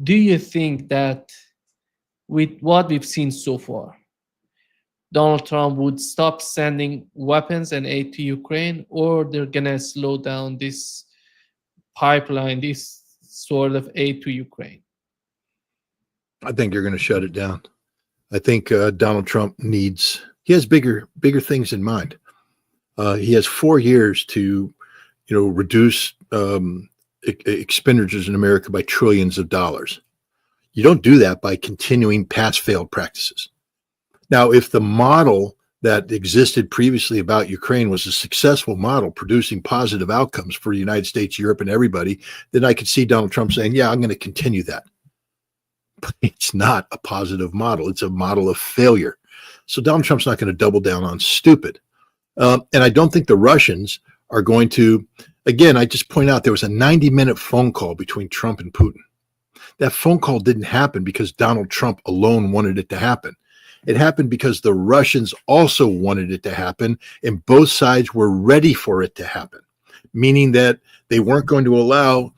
Speaker 1: do you think that with what we've seen so far, Donald Trump would stop sending weapons and aid to Ukraine, or they're gonna slow down this pipeline, this sort of aid to Ukraine?
Speaker 2: I think you're going to shut it down. I think Donald Trump he has bigger things in mind. He has 4 years to, reduce expenditures in America by trillions of dollars. You don't do that by continuing past failed practices. Now, if the model that existed previously about Ukraine was a successful model producing positive outcomes for the United States, Europe, and everybody, then I could see Donald Trump saying, yeah, I'm going to continue that. But it's not a positive model. It's a model of failure. So Donald Trump's not going to double down on stupid. And I don't think the Russians are going to, again, I just point out there was a 90-minute phone call between Trump and Putin. That phone call didn't happen because Donald Trump alone wanted it to happen. It happened because the Russians also wanted it to happen, and both sides were ready for it to happen, meaning that they weren't going to allow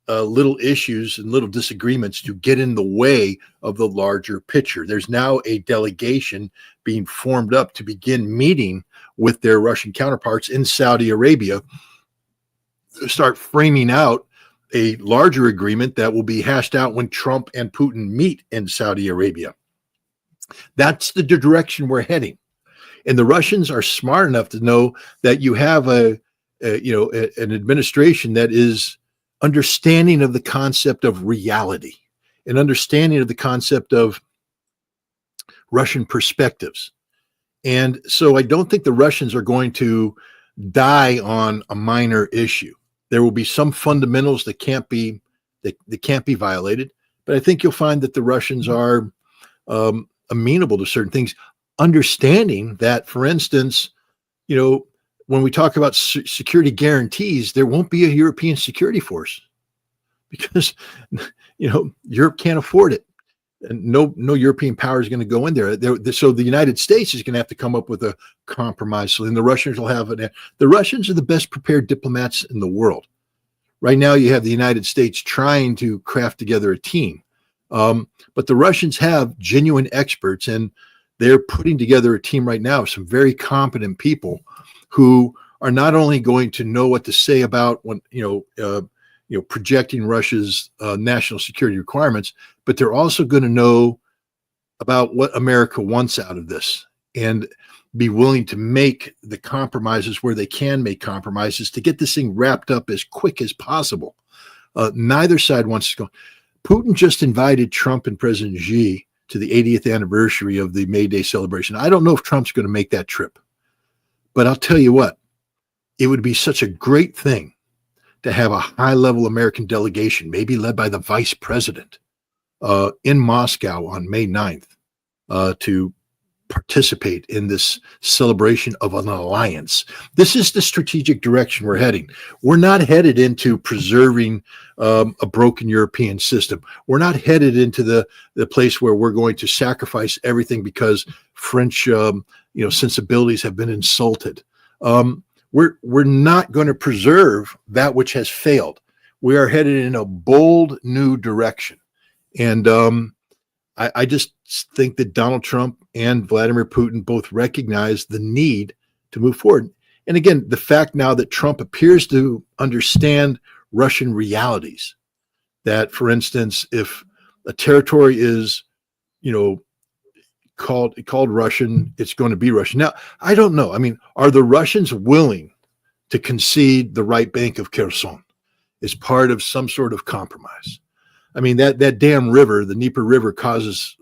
Speaker 2: little issues and little disagreements to get in the way of the larger picture. There's now a delegation being formed up to begin meeting with their Russian counterparts in Saudi Arabia to start framing out a larger agreement that will be hashed out when Trump and Putin meet in Saudi Arabia. That's the direction we're heading. And the Russians are smart enough to know that you have an administration that is understanding of the concept of reality and understanding of the concept of Russian perspectives. And so I don't think the Russians are going to die on a minor issue. There will be some fundamentals that can't be violated, but I think you'll find that the Russians are amenable to certain things, understanding that, for instance, when we talk about security guarantees, there won't be a European security force because, Europe can't afford it. And no European power is going to go in there. So the United States is going to have to come up with a compromise. So then the Russians will have it. The Russians are the best prepared diplomats in the world. Right now, you have the United States trying to craft together a team. But the Russians have genuine experts, and they're putting together a team right now of some very competent people who are not only going to know what to say about when, projecting Russia's national security requirements, but they're also going to know about what America wants out of this and be willing to make the compromises where they can make compromises to get this thing wrapped up as quick as possible. Neither side wants to go. Putin just invited Trump and President Xi to the 80th anniversary of the May Day celebration. I don't know if Trump's going to make that trip, but I'll tell you what, it would be such a great thing to have a high-level American delegation, maybe led by the vice president, in Moscow on May 9th to participate in this celebration of an alliance. This is the strategic direction we're heading. We're not headed into preserving a broken European system. We're not headed into the place where we're going to sacrifice everything because French sensibilities have been insulted. We're not going to preserve that which has failed. We are headed in a bold new direction. And I just think that Donald Trump and Vladimir Putin both recognize the need to move forward. And again, the fact now that Trump appears to understand Russian realities, that, for instance, if a territory is, called Russian, it's going to be Russian. Now, I don't know. I mean, are the Russians willing to concede the right bank of Kherson as part of some sort of compromise? I mean, that damn river, the Dnieper River, causes,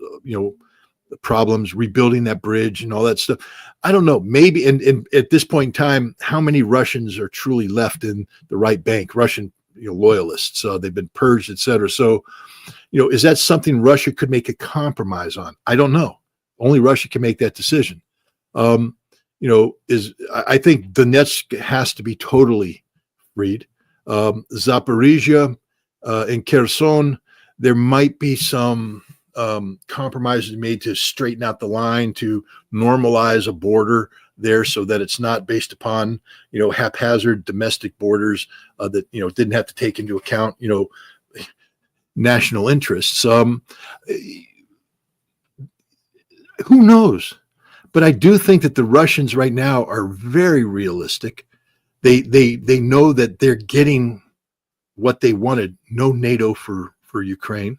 Speaker 2: problems, rebuilding that bridge and all that stuff. I don't know. Maybe, and at this point in time, how many Russians are truly left in the right bank? Russian, loyalists. They've been purged, et cetera. So, is that something Russia could make a compromise on? I don't know. Only Russia can make that decision. I think Donetsk has to be totally freed. Zaporizhia and Kherson, there might be some compromises made to straighten out the line, to normalize a border there so that it's not based upon, haphazard domestic borders that, didn't have to take into account, national interests. Who knows? But I do think that the Russians right now are very realistic. They know that they're getting what they wanted. No NATO for Ukraine.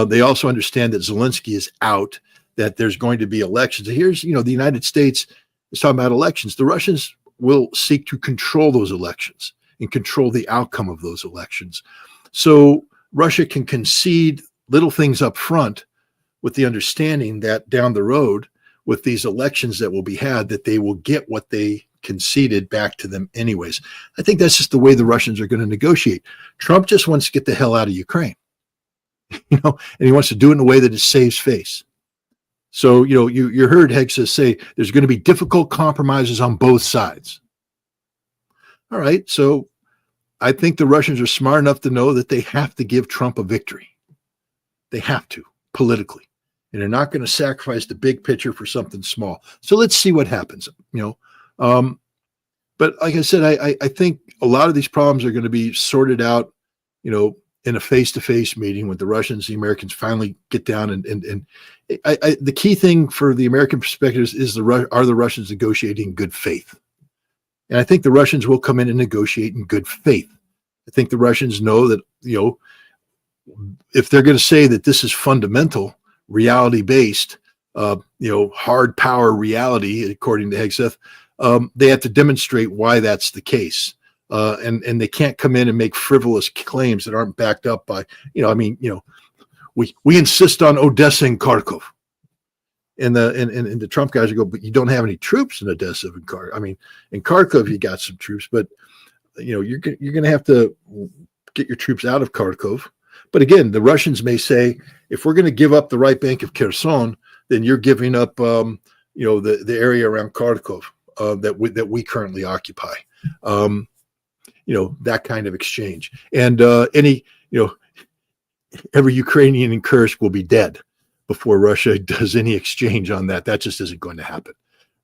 Speaker 2: They also understand that Zelensky is out, that there's going to be elections. Here's, the United States is talking about elections. The Russians will seek to control those elections and control the outcome of those elections. So Russia can concede little things up front with the understanding that down the road, with these elections that will be had, that they will get what they conceded back to them anyways. I think that's just the way the Russians are going to negotiate. Trump just wants to get the hell out of Ukraine, and he wants to do it in a way that it saves face. So, you heard Hegseth say there's going to be difficult compromises on both sides. All right. So I think the Russians are smart enough to know that they have to give Trump a victory. They have to, politically. And they're not going to sacrifice the big picture for something small. So let's see what happens, But like I said, I think a lot of these problems are going to be sorted out, in a face-to-face meeting when the Russians, the Americans finally get down. And the key thing for the American perspective is are the Russians negotiating in good faith? And I think the Russians will come in and negotiate in good faith. I think the Russians know that, if they're going to say that this is fundamental, reality-based, hard power reality, according to Hegseth, they have to demonstrate why that's the case. And they can't come in and make frivolous claims that aren't backed up by, we insist on Odessa and Kharkov. And the Trump guys will go, but you don't have any troops in Odessa and Kharkov. I mean, in Kharkov, you got some troops, but, you're going to have to get your troops out of Kharkov. But again, the Russians may say, if we're going to give up the right bank of Kherson, then you're giving up, the area around Kharkov that we currently occupy. That kind of exchange. And every Ukrainian in Kursk will be dead before Russia does any exchange on that. That just isn't going to happen.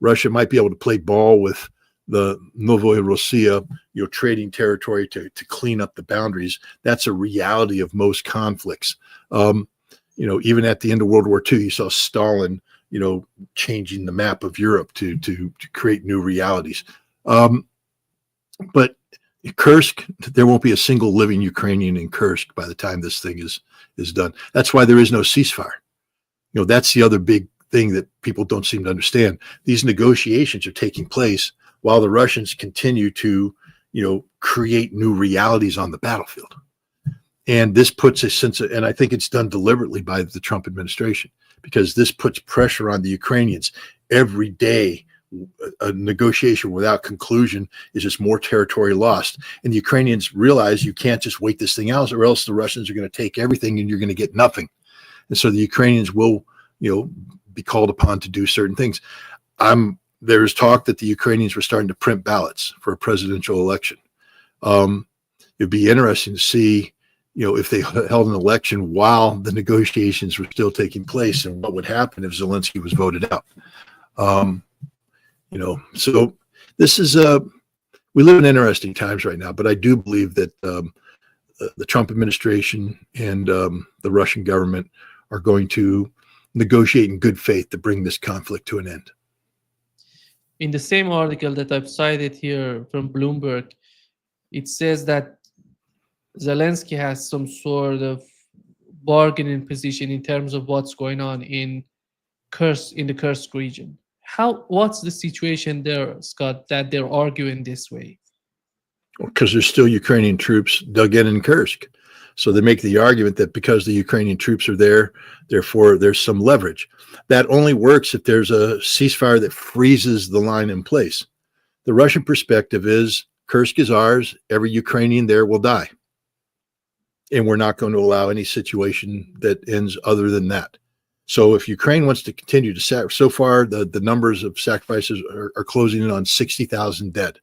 Speaker 2: Russia might be able to play ball with the Novorossiya, trading territory to clean up the boundaries. That's a reality of most conflicts. Even at the end of World War II, you saw Stalin, changing the map of Europe to create new realities. But Kursk, there won't be a single living Ukrainian in Kursk by the time this thing is done. That's why there is no ceasefire. That's the other big thing that people don't seem to understand. These negotiations are taking place while the Russians continue to, create new realities on the battlefield. And this puts a sense of, and I think it's done deliberately by the Trump administration, because this puts pressure on the Ukrainians. Every day, a negotiation without conclusion is just more territory lost. And the Ukrainians realize you can't just wait this thing out, or else the Russians are going to take everything and you're going to get nothing. And so the Ukrainians will, be called upon to do certain things. There's talk that the Ukrainians were starting to print ballots for a presidential election. It'd be interesting to see, if they held an election while the negotiations were still taking place, and what would happen if Zelensky was voted out. So this is we live in interesting times right now, but I do believe that the Trump administration and the Russian government are going to negotiate in good faith to bring this conflict to an end.
Speaker 1: In the same article that I've cited here from Bloomberg, it says that Zelensky has some sort of bargaining position in terms of what's going on in the Kursk region. What's the situation there, Scott, that they're arguing this way?
Speaker 2: Because there's still Ukrainian troops dug in Kursk. So they make the argument that because the Ukrainian troops are there, therefore there's some leverage. That only works if there's a ceasefire that freezes the line in place. The Russian perspective is Kursk is ours. Every Ukrainian there will die. And we're not going to allow any situation that ends other than that. So if Ukraine wants to continue to so far the numbers of sacrifices are closing in on 60,000 dead.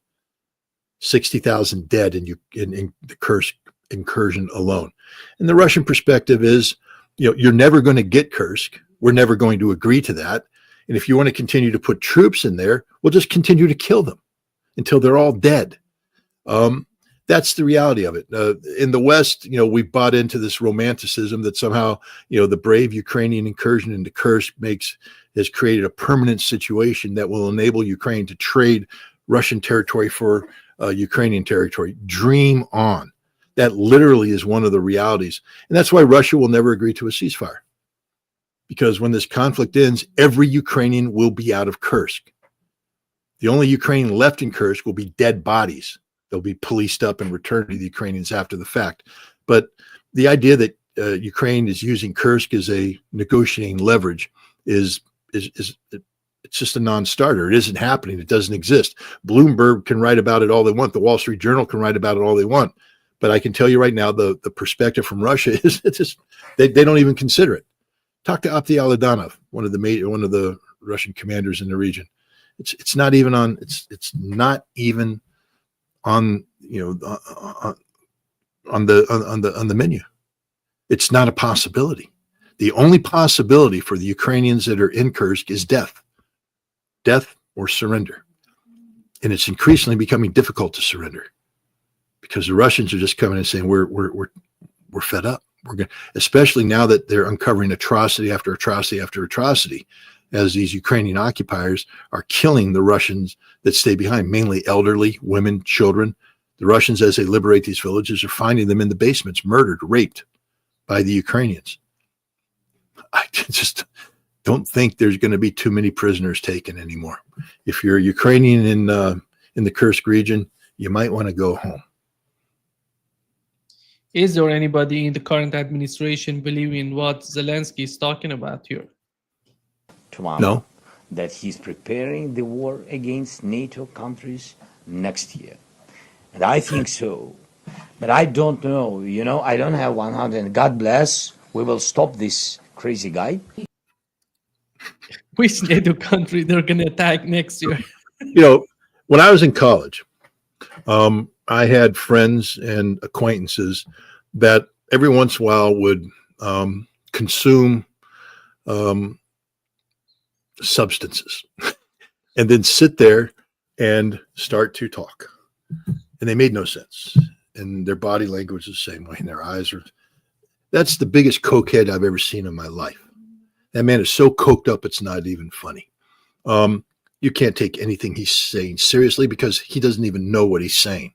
Speaker 2: 60,000 dead in the Kursk incursion alone. And the Russian perspective is, you're never going to get Kursk. We're never going to agree to that. And if you want to continue to put troops in there, we'll just continue to kill them until they're all dead. That's the reality of it. In the West, we bought into this romanticism that somehow, the brave Ukrainian incursion into Kurs has created a permanent situation that will enable Ukraine to trade Russian territory for Ukrainian territory. Dream on. That literally is one of the realities. And that's why Russia will never agree to a ceasefire. Because when this conflict ends, every Ukrainian will be out of Kursk. The only Ukrainian left in Kursk will be dead bodies. They'll be policed up and returned to the Ukrainians after the fact. But the idea that Ukraine is using Kursk as a negotiating leverage is it's just a non-starter. It isn't happening. It doesn't exist. Bloomberg can write about it all they want. The Wall Street Journal can write about it all they want. But I can tell you right now, the perspective from Russia is they don't even consider it. Talk to Abdi Aladanov, one of the Russian commanders in the region. It's not even on. It's not even on on the menu. It's not a possibility. The only possibility for the Ukrainians that are in Kursk is death or surrender. And it's increasingly becoming difficult to surrender because the Russians are just coming and saying we're fed up. Especially now that they're uncovering atrocity after atrocity after atrocity, as these Ukrainian occupiers are killing the Russians that stay behind, mainly elderly, women, children. The Russians, as they liberate these villages, are finding them in the basements, murdered, raped by the Ukrainians. I just don't think there's going to be too many prisoners taken anymore. If you're Ukrainian in the Kursk region, you might want to go home.
Speaker 1: Is there anybody in the current administration believing what Zelensky is talking about here?
Speaker 6: Trump,
Speaker 2: No.
Speaker 6: that he's preparing the war against NATO countries next year. And I think so. But I don't know. I don't have 100. God bless. We will stop this crazy guy.
Speaker 1: Which NATO country they're going to attack next year?
Speaker 2: When I was in college, I had friends and acquaintances that every once in a while would consume substances and then sit there and start to talk. And they made no sense. And their body language is the same way. And their eyes are. That's the biggest cokehead I've ever seen in my life. That man is so coked up, it's not even funny. You can't take anything he's saying seriously because he doesn't even know what he's saying.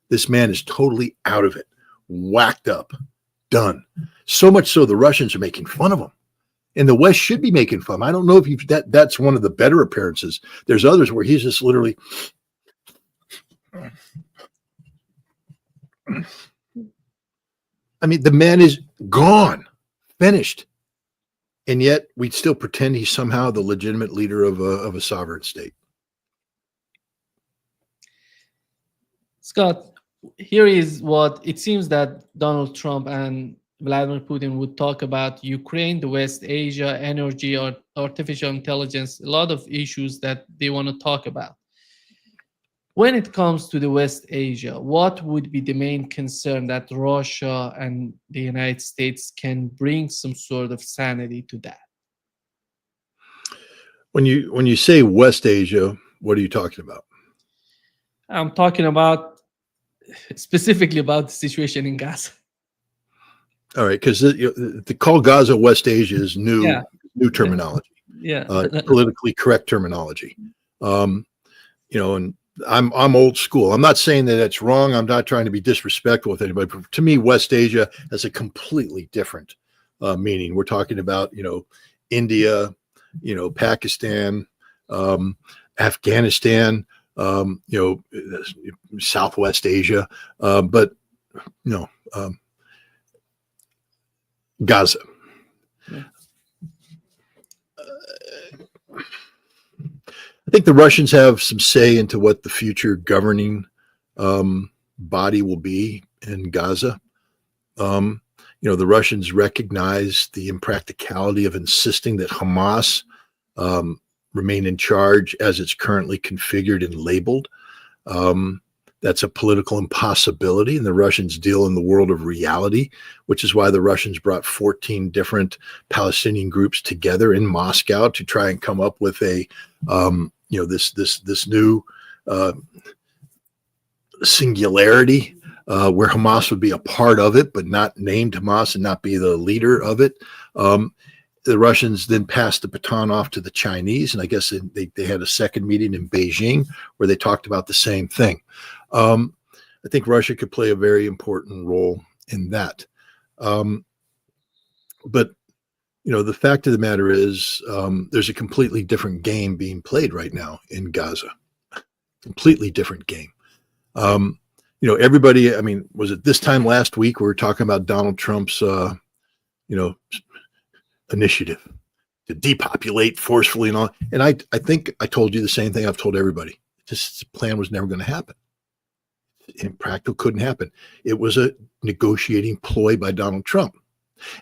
Speaker 2: This man is totally out of it, whacked up, done. So much so the Russians are making fun of him. And the West should be making fun. I don't know if that's one of the better appearances. There's others where he's just literally. I mean, the man is gone, finished. And yet we still pretend he's somehow the legitimate leader of a sovereign state.
Speaker 1: Scott, here is what it seems that Donald Trump and Vladimir Putin would talk about: Ukraine, the West, Asia, energy, or artificial intelligence, a lot of issues that they want to talk about. When it comes to the West Asia, what would be the main concern that Russia and the United States can bring some sort of sanity to that?
Speaker 2: When you say West Asia, what are you talking about?
Speaker 1: I'm talking about specifically about the situation in Gaza.
Speaker 2: All right, because to call Gaza West Asia is new terminology.
Speaker 1: Yeah,
Speaker 2: politically correct terminology. And I'm old school. I'm not saying that it's wrong. I'm not trying to be disrespectful with anybody. But to me, West Asia has a completely different meaning. We're talking about India, Pakistan, Afghanistan, Southwest Asia, but Gaza.
Speaker 1: Yeah.
Speaker 2: I think the Russians have some say into what the future governing body will be in Gaza. The Russians recognize the impracticality of insisting that Hamas remain in charge as it's currently configured and labeled. That's a political impossibility, and the Russians deal in the world of reality, which is why the Russians brought 14 different Palestinian groups together in Moscow to try and come up with a this new singularity where Hamas would be a part of it, but not named Hamas and not be the leader of it. The Russians then passed the baton off to the Chinese, and I guess they had a second meeting in Beijing where they talked about the same thing. I think Russia could play a very important role in that. But the fact of the matter is, there's a completely different game being played right now in Gaza. Completely different game. Everybody, was it this time last week we were talking about Donald Trump's, initiative to depopulate forcefully and all. And I think I told you the same thing I've told everybody. This plan was never going to happen. In practical, couldn't happen. It was a negotiating ploy by Donald Trump.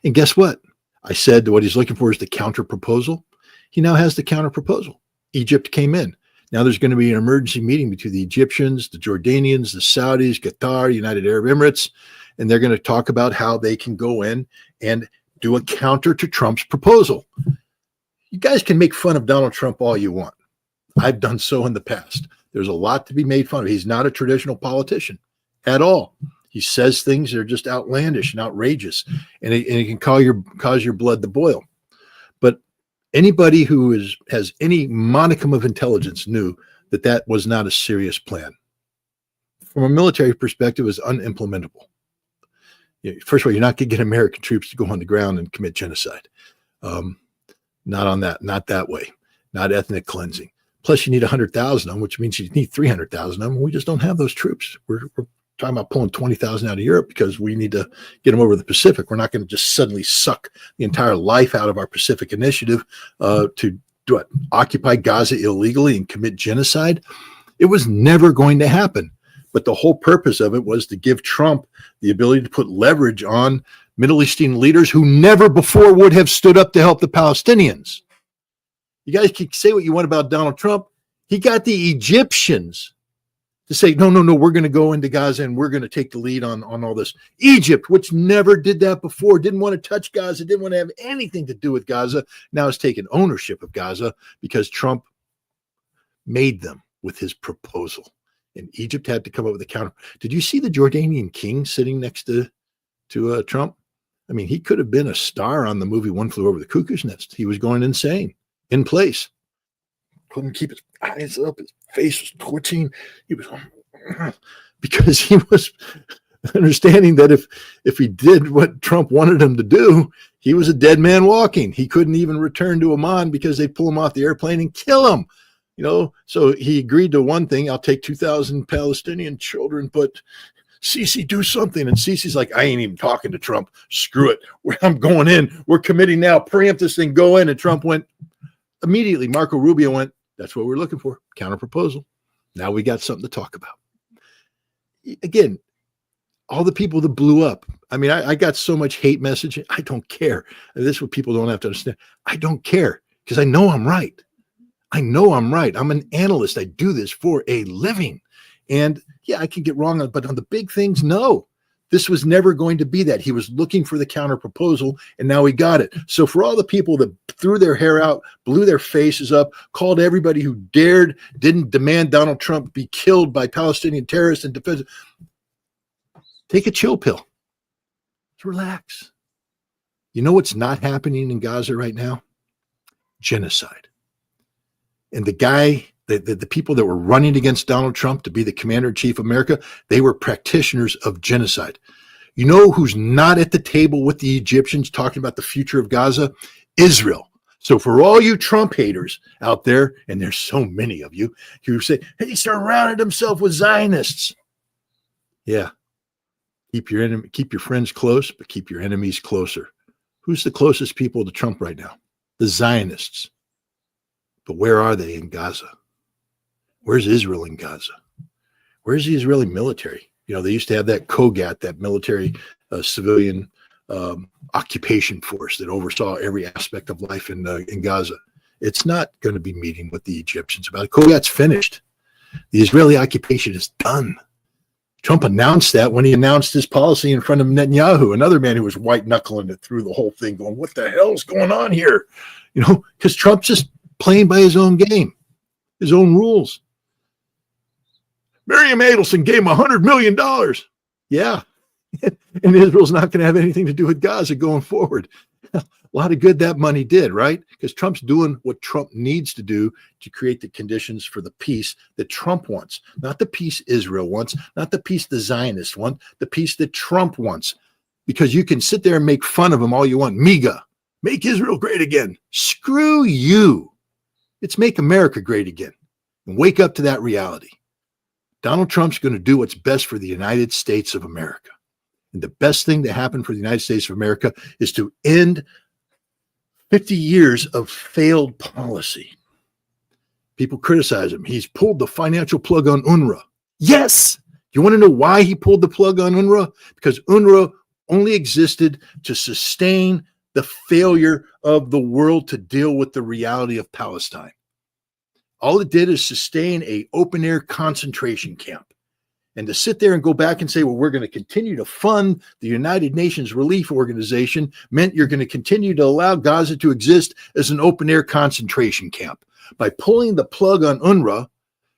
Speaker 2: And guess what? I said what he's looking for is the counter proposal. He now has the counter proposal. Egypt came in. Now there's going to be an emergency meeting between the Egyptians, the Jordanians, the Saudis, Qatar, United Arab Emirates, and they're going to talk about how they can go in and do a counter to Trump's proposal. You guys can make fun of Donald Trump all you want. I've done so in the past. There's a lot to be made fun of. He's not a traditional politician at all. He says things that are just outlandish and outrageous, and it can cause your blood to boil. But anybody who has any modicum of intelligence knew that was not a serious plan. From a military perspective, it was unimplementable. First of all, you're not going to get American troops to go on the ground and commit genocide. Not on that, not that way, not ethnic cleansing. Plus, you need 100,000 of them, which means you need 300,000 of them. We just don't have those troops. We're talking about pulling 20,000 out of Europe because we need to get them over the Pacific. We're not going to just suddenly suck the entire life out of our Pacific initiative to occupy Gaza illegally and commit genocide. It was never going to happen. But the whole purpose of it was to give Trump the ability to put leverage on Middle Eastern leaders who never before would have stood up to help the Palestinians. You guys can say what you want about Donald Trump. He got the Egyptians to say, no, we're going to go into Gaza and we're going to take the lead on all this. Egypt, which never did that before, didn't want to touch Gaza, didn't want to have anything to do with Gaza, now has taken ownership of Gaza because Trump made them with his proposal. And Egypt had to come up with a counter. Did you see the Jordanian king sitting next to Trump? He could have been a star on the movie One Flew Over the Cuckoo's Nest. He was going insane in place. Couldn't keep his eyes up. His face was twitching. He was because he was understanding that if he did what Trump wanted him to do, he was a dead man walking. He couldn't even return to Amman because they'd pull him off the airplane and kill him. So he agreed to one thing. I'll take 2,000 Palestinian children, but Sisi, do something. And Sisi's like, I ain't even talking to Trump. Screw it. I'm going in. We're committing now. Preempt this thing. Go in. And Trump went immediately. Marco Rubio went, that's what we're looking for. Counter proposal. Now we got something to talk about. Again, all the people that blew up. I got so much hate messaging. I don't care. This is what people don't have to understand. I don't care because I know I'm right. I'm an analyst. I do this for a living. And yeah, I can get wrong, but on the big things, no. This was never going to be that. He was looking for the counter proposal, and now he got it. So for all the people that threw their hair out, blew their faces up, called everybody who didn't demand Donald Trump be killed by Palestinian terrorists and defense, take a chill pill. Just relax. You know what's not happening in Gaza right now? Genocide. And the people that were running against Donald Trump to be the commander-in-chief of America, they were practitioners of genocide. You know who's not at the table with the Egyptians talking about the future of Gaza? Israel. So for all you Trump haters out there, and there's so many of you, who say, hey, he surrounded himself with Zionists. Yeah. Keep your friends close, but keep your enemies closer. Who's the closest people to Trump right now? The Zionists. But where are they in Gaza? Where's Israel in Gaza? Where's the Israeli military? They used to have that Kogat, that military civilian occupation force that oversaw every aspect of life in Gaza. It's not going to be meeting with the Egyptians about it. Kogat's finished. The Israeli occupation is done. Trump announced that when he announced his policy in front of Netanyahu, another man who was white-knuckling it through the whole thing, going, what the hell's going on here? Because Trump's just playing by his own game, his own rules. Miriam Adelson gave him $100 million. Yeah. And Israel's not going to have anything to do with Gaza going forward. A lot of good that money did, right? Because Trump's doing what Trump needs to do to create the conditions for the peace that Trump wants, not the peace Israel wants, not the peace the Zionists want, the peace that Trump wants. Because you can sit there and make fun of him all you want. MAGA, make Israel great again. Screw you. It's make America great again. And wake up to that reality. Donald Trump's going to do what's best for the United States of America. And the best thing to happen for the United States of America is to end 50 years of failed policy. People criticize him. He's pulled the financial plug on UNRWA. Yes. You want to know why he pulled the plug on UNRWA? Because UNRWA only existed to sustain the failure of the world to deal with the reality of Palestine. All it did is sustain an open-air concentration camp. And to sit there and go back and say, well, we're going to continue to fund the United Nations Relief Organization meant you're going to continue to allow Gaza to exist as an open-air concentration camp. By pulling the plug on UNRWA,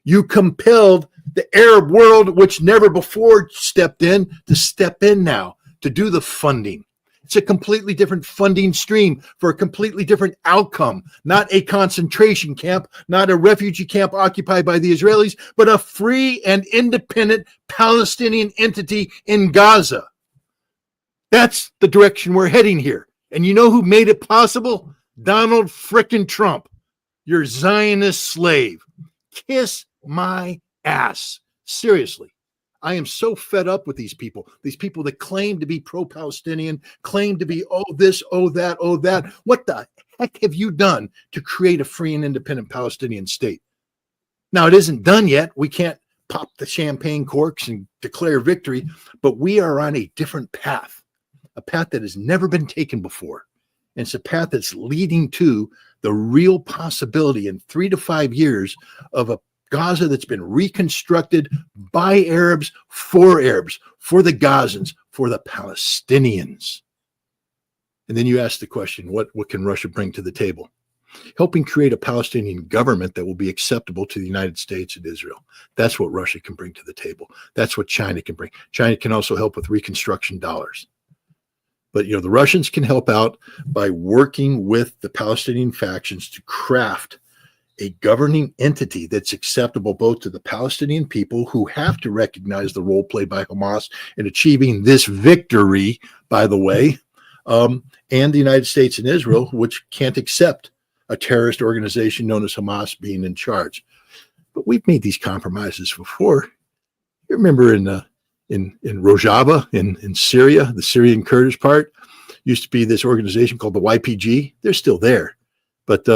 Speaker 2: you compelled the Arab world, which never before stepped in, to step in now, to do the funding. It's a completely different funding stream for a completely different outcome, not a concentration camp, not a refugee camp occupied by the Israelis, but a free and independent Palestinian entity in Gaza. That's the direction we're heading here. And you know who made it possible? Donald frickin' Trump, your Zionist slave. Kiss my ass. Seriously. I am so fed up with these people that claim to be pro-Palestinian, claim to be, oh, this, oh, that, oh, that. What the heck have you done to create a free and independent Palestinian state? Now, it isn't done yet. We can't pop the champagne corks and declare victory, but we are on a different path, a path that has never been taken before. And it's a path that's leading to the real possibility in 3 to 5 years of a Gaza that's been reconstructed by Arabs, for the Gazans, for the Palestinians. And then you ask the question, what can Russia bring to the table? Helping create a Palestinian government that will be acceptable to the United States and Israel. That's what Russia can bring to the table. That's what China can bring. China can also help with reconstruction dollars. But, you know, the Russians can help out by working with the Palestinian factions to craft a governing entity that's acceptable both to the Palestinian people, who have to recognize the role played by Hamas in achieving this victory, by the way, and the United States and Israel, which can't accept a terrorist organization known as Hamas being in charge. But we've made these compromises before. You remember in Rojava, in Syria, the Syrian Kurdish part, used to be this organization called the YPG. They're still there. But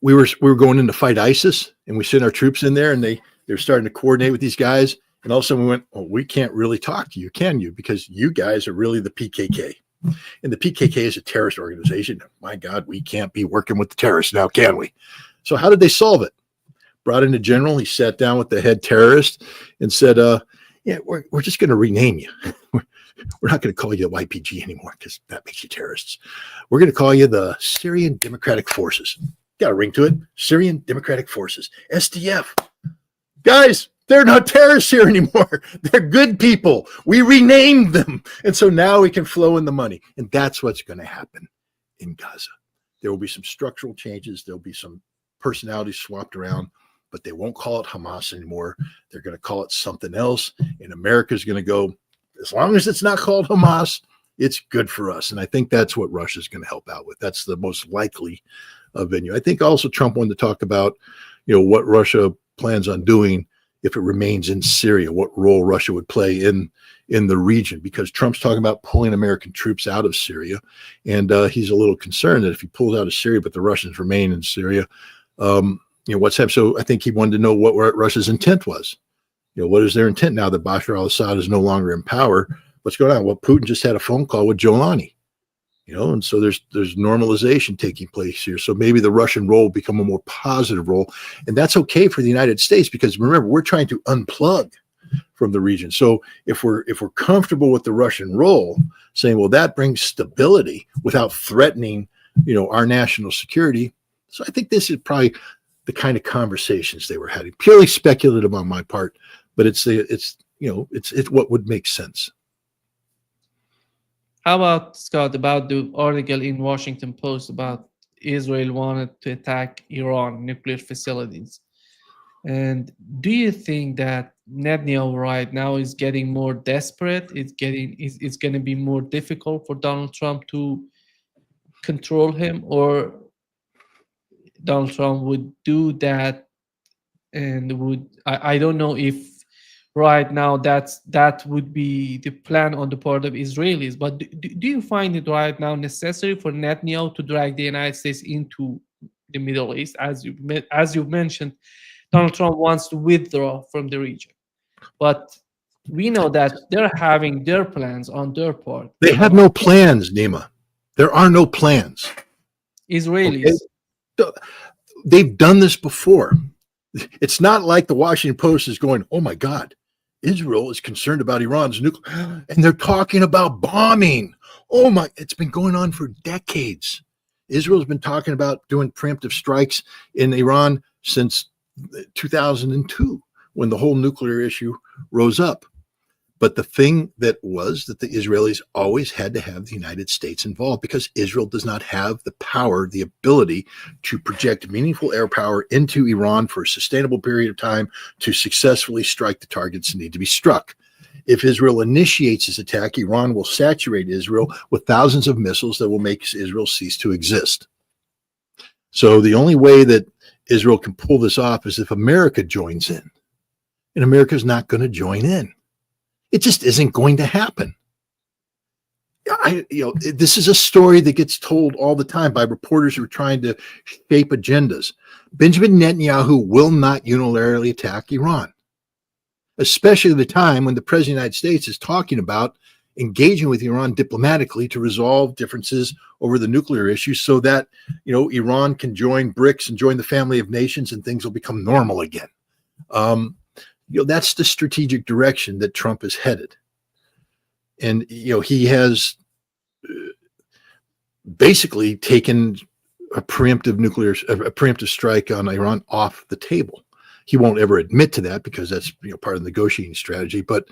Speaker 2: we were going in to fight ISIS, and we sent our troops in there, and they were starting to coordinate with these guys. And all of a sudden we went, oh, we can't really talk to you, can you? Because you guys are really the PKK. And the PKK is a terrorist organization. My God, we can't be working with the terrorists now, can we? So how did they solve it? Brought in a general. He sat down with the head terrorist and said, yeah, we're just going to rename you. We're not going to call you the YPG anymore because that makes you terrorists. We're going to call you the Syrian Democratic Forces. Got a ring to it. Syrian Democratic Forces, SDF. Guys, they're not terrorists here anymore. They're good people. We renamed them. And so now we can flow in the money. And that's what's going to happen in Gaza. There will be some structural changes. There'll be some personalities swapped around, but they won't call it Hamas anymore. They're going to call it something else. And America's going to go, as long as it's not called Hamas, it's good for us. And I think that's what Russia's going to help out with. That's the most likely venue. I think also Trump wanted to talk about, you know, what Russia plans on doing if it remains in Syria, what role Russia would play in the region, because Trump's talking about pulling American troops out of Syria. And he's a little concerned that if he pulls out of Syria, but the Russians remain in Syria, you know, what's happening. So I think he wanted to know what Russia's intent was. You know, what is their intent now that Bashar al-Assad is no longer in power? What's going on? Well, Putin just had a phone call with Jolani. You know, and so there's normalization taking place here. So maybe the Russian role will become a more positive role. And that's okay for the United States, because remember, we're trying to unplug from the region. So if we're comfortable with the Russian role, saying, well, that brings stability without threatening, you know, our national security. So I think this is probably the kind of conversations they were having. Purely speculative on my part, but it's it's what would make sense.
Speaker 1: How about, Scott, about the article in Washington Post about Israel wanted to attack Iran nuclear facilities? And do you think that Netanyahu right now is getting more desperate? It's going to be more difficult for Donald Trump to control him, or Donald Trump would do and I don't know if right now that would be the plan on the part of Israelis, but do you find it right now necessary for Netanyahu to drag the United States into the Middle East? As you mentioned, Donald Trump wants to withdraw from the region, but we know that they're having their plans on their part.
Speaker 2: They have no plans, Nima. There are no plans.
Speaker 1: Israelis.
Speaker 2: Okay? They've done this before. It's not like the Washington Post is going, oh my God, Israel is concerned about Iran's nuclear, and they're talking about bombing. Oh my, it's been going on for decades. Israel's been talking about doing preemptive strikes in Iran since 2002, when the whole nuclear issue rose up. But the thing that the Israelis always had to have the United States involved, because Israel does not have the power, the ability to project meaningful air power into Iran for a sustainable period of time to successfully strike the targets that need to be struck. If Israel initiates this attack, Iran will saturate Israel with thousands of missiles that will make Israel cease to exist. So the only way that Israel can pull this off is if America joins in. And America's not going to join in. It just isn't going to happen. This is a story that gets told all the time by reporters who are trying to shape agendas. Benjamin Netanyahu will not unilaterally attack Iran, especially at a time when the President of the United States is talking about engaging with Iran diplomatically to resolve differences over the nuclear issue so that, Iran can join BRICS and join the family of nations and things will become normal again. That's the strategic direction that Trump is headed. And, he has basically taken a preemptive strike on Iran off the table. He won't ever admit to that because that's, part of the negotiating strategy. But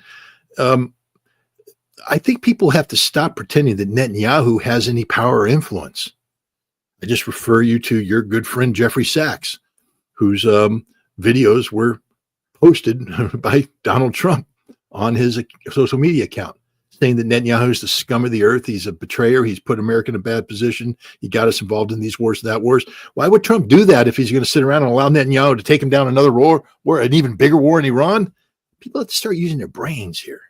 Speaker 2: I think people have to stop pretending that Netanyahu has any power or influence. I just refer you to your good friend, Jeffrey Sachs, whose videos were posted by Donald Trump on his social media account, saying that Netanyahu is the scum of the earth. He's a betrayer. He's put America in a bad position. He got us involved in these wars, that wars. Why would Trump do that if he's going to sit around and allow Netanyahu to take him down another war, an even bigger war in Iran? People have to start using their brains here.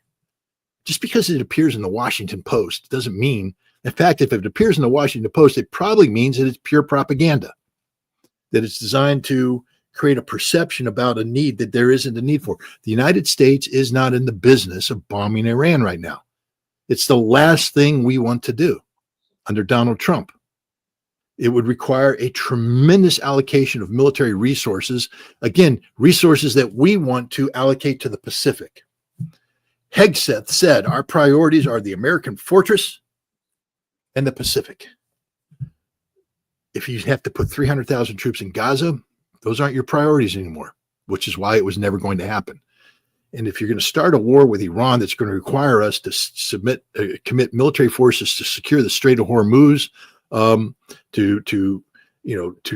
Speaker 2: Just because it appears in the Washington Post doesn't mean, in fact, if it appears in the Washington Post, it probably means that it's pure propaganda, that it's designed to create a perception about a need that there isn't a need for. The United States is not in the business of bombing Iran right now. It's the last thing we want to do under Donald Trump. It would require a tremendous allocation of military resources. Again, resources that we want to allocate to the Pacific. Hegseth said our priorities are the American fortress and the Pacific. If you have to put 300,000 troops in Gaza, those aren't your priorities anymore, which is why it was never going to happen. And if you're going to start a war with Iran that's going to require us to commit military forces to secure the Strait of Hormuz, to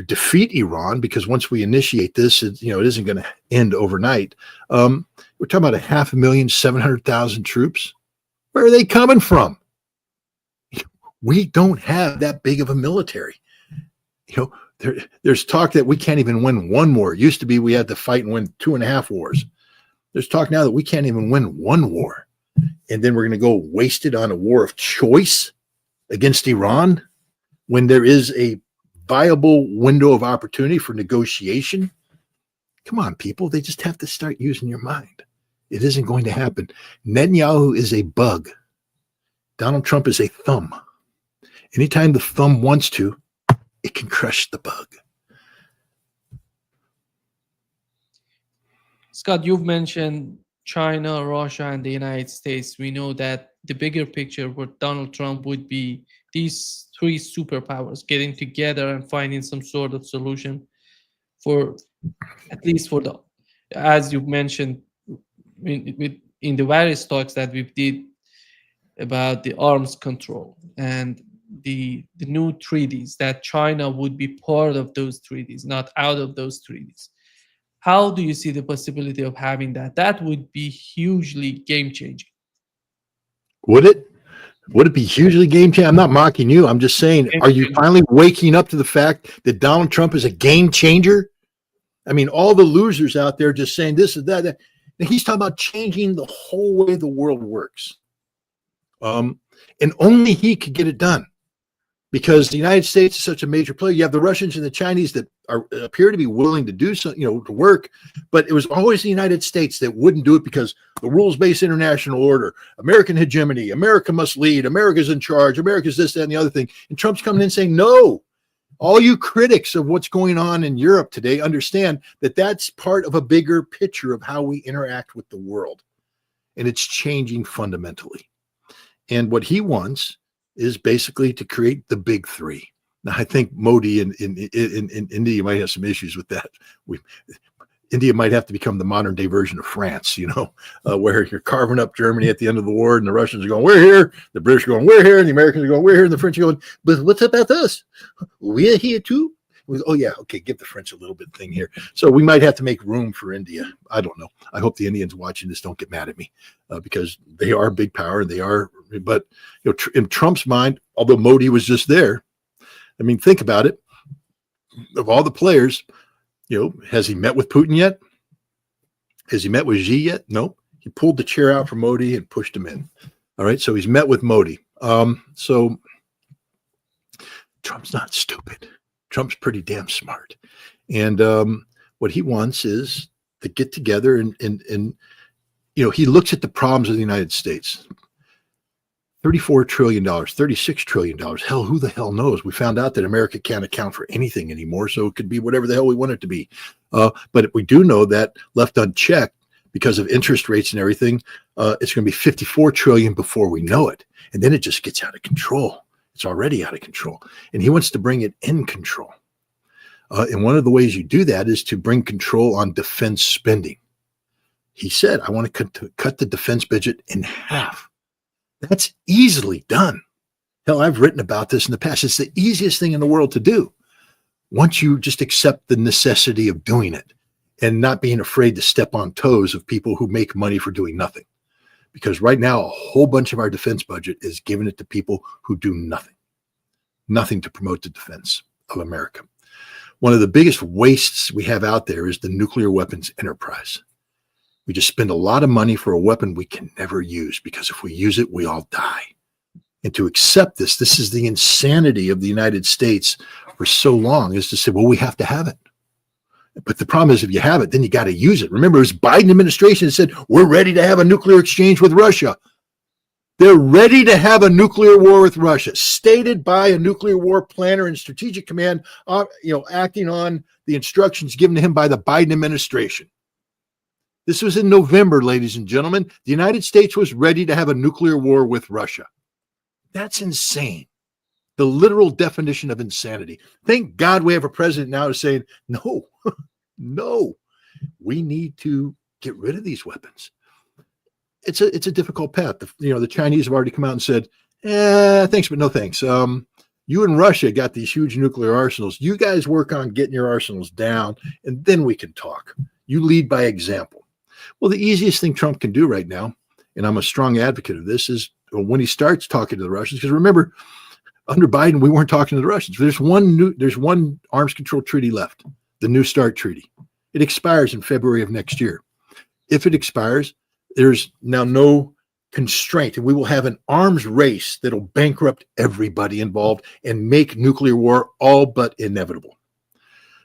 Speaker 2: defeat Iran, because once we initiate this, it isn't going to end overnight. We're talking about 500,700,000 troops. Where are they coming from? We don't have that big of a military. There's talk that we can't even win one war. It used to be we had to fight and win 2.5 wars. There's talk now that we can't even win one war. And then we're going to go wasted on a war of choice against Iran when there is a viable window of opportunity for negotiation. Come on, people. They just have to start using your mind. It isn't going to happen. Netanyahu is a bug. Donald Trump is a thumb. Anytime the thumb wants to, it can crush the bug.
Speaker 1: Scott, you've mentioned China, Russia, and the United States. We know that the bigger picture for Donald Trump would be these three superpowers getting together and finding some sort of solution for, at least for the, as you mentioned, with in the various talks that we did about the arms control and the new treaties, that China would be part of those treaties, not out of those treaties. How do you see the possibility of having that? That would be hugely game-changing.
Speaker 2: Would it? Would it be hugely game-changing? I'm not mocking you. I'm just saying, are you finally waking up to the fact that Donald Trump is a game changer? I mean, all the losers out there just saying this and that. And he's talking about changing the whole way the world works. And only he could get it done, because the United States is such a major player. You have the Russians and the Chinese that appear to be willing to do something, to work, but it was always the United States that wouldn't do it because the rules-based international order, American hegemony, America must lead, America's in charge, America's this, that, and the other thing. And Trump's coming in saying, no, all you critics of what's going on in Europe today understand that that's part of a bigger picture of how we interact with the world. And it's changing fundamentally. And what he wants is basically to create the big three. Now, I think Modi in India might have some issues with that. India might have to become the modern day version of France, where you're carving up Germany at the end of the war, and the Russians are going, we're here. The British are going, we're here. And the Americans are going, we're here. And the French are going, but what's about us? We're here too. Oh, yeah. Okay. Give the French a little bit thing here. So we might have to make room for India. I don't know. I hope the Indians watching this don't get mad at me because they are a big power. They are. But in Trump's mind, although Modi was just there, I mean, think about it. Of all the players, has he met with Putin yet? Has he met with Xi yet? No. He pulled the chair out from Modi and pushed him in. All right. So he's met with Modi. So Trump's not stupid. Trump's pretty damn smart. And what he wants is to get together and he looks at the problems of the United States. $34 trillion, $36 trillion. Hell, who the hell knows? We found out that America can't account for anything anymore, so it could be whatever the hell we want it to be. But we do know that left unchecked because of interest rates and everything, it's going to be $54 trillion before we know it. And then it just gets out of control. It's already out of control. And he wants to bring it in control. And one of the ways you do that is to bring control on defense spending. He said, I want to cut the defense budget in half. That's easily done. Hell, I've written about this in the past. It's the easiest thing in the world to do once you just accept the necessity of doing it and not being afraid to step on toes of people who make money for doing nothing. Because right now, a whole bunch of our defense budget is giving it to people who do nothing to promote the defense of America. One of the biggest wastes we have out there is the nuclear weapons enterprise. We just spend a lot of money for a weapon we can never use because if we use it, we all die. And to accept this is the insanity of the United States for so long, is to say, well, we have to have it. But the problem is if you have it, then you got to use it. Remember, it was Biden administration that said, we're ready to have a nuclear exchange with Russia. They're ready to have a nuclear war with Russia, stated by a nuclear war planner and strategic command, acting on the instructions given to him by the Biden administration. This was in November, ladies and gentlemen. The United States was ready to have a nuclear war with Russia. That's insane. The literal definition of insanity. Thank God we have a president now who's saying, no, no, we need to get rid of these weapons. It's a difficult path. The Chinese have already come out and said, thanks, but no thanks. You and Russia got these huge nuclear arsenals. You guys work on getting your arsenals down, and then we can talk. You lead by example. Well, the easiest thing Trump can do right now, and I'm a strong advocate of this, is when he starts talking to the Russians, because remember, under Biden, we weren't talking to the Russians. There's one arms control treaty left, the New START treaty. It expires in February of next year. If it expires, there's now no constraint, and we will have an arms race that'll bankrupt everybody involved and make nuclear war all but inevitable.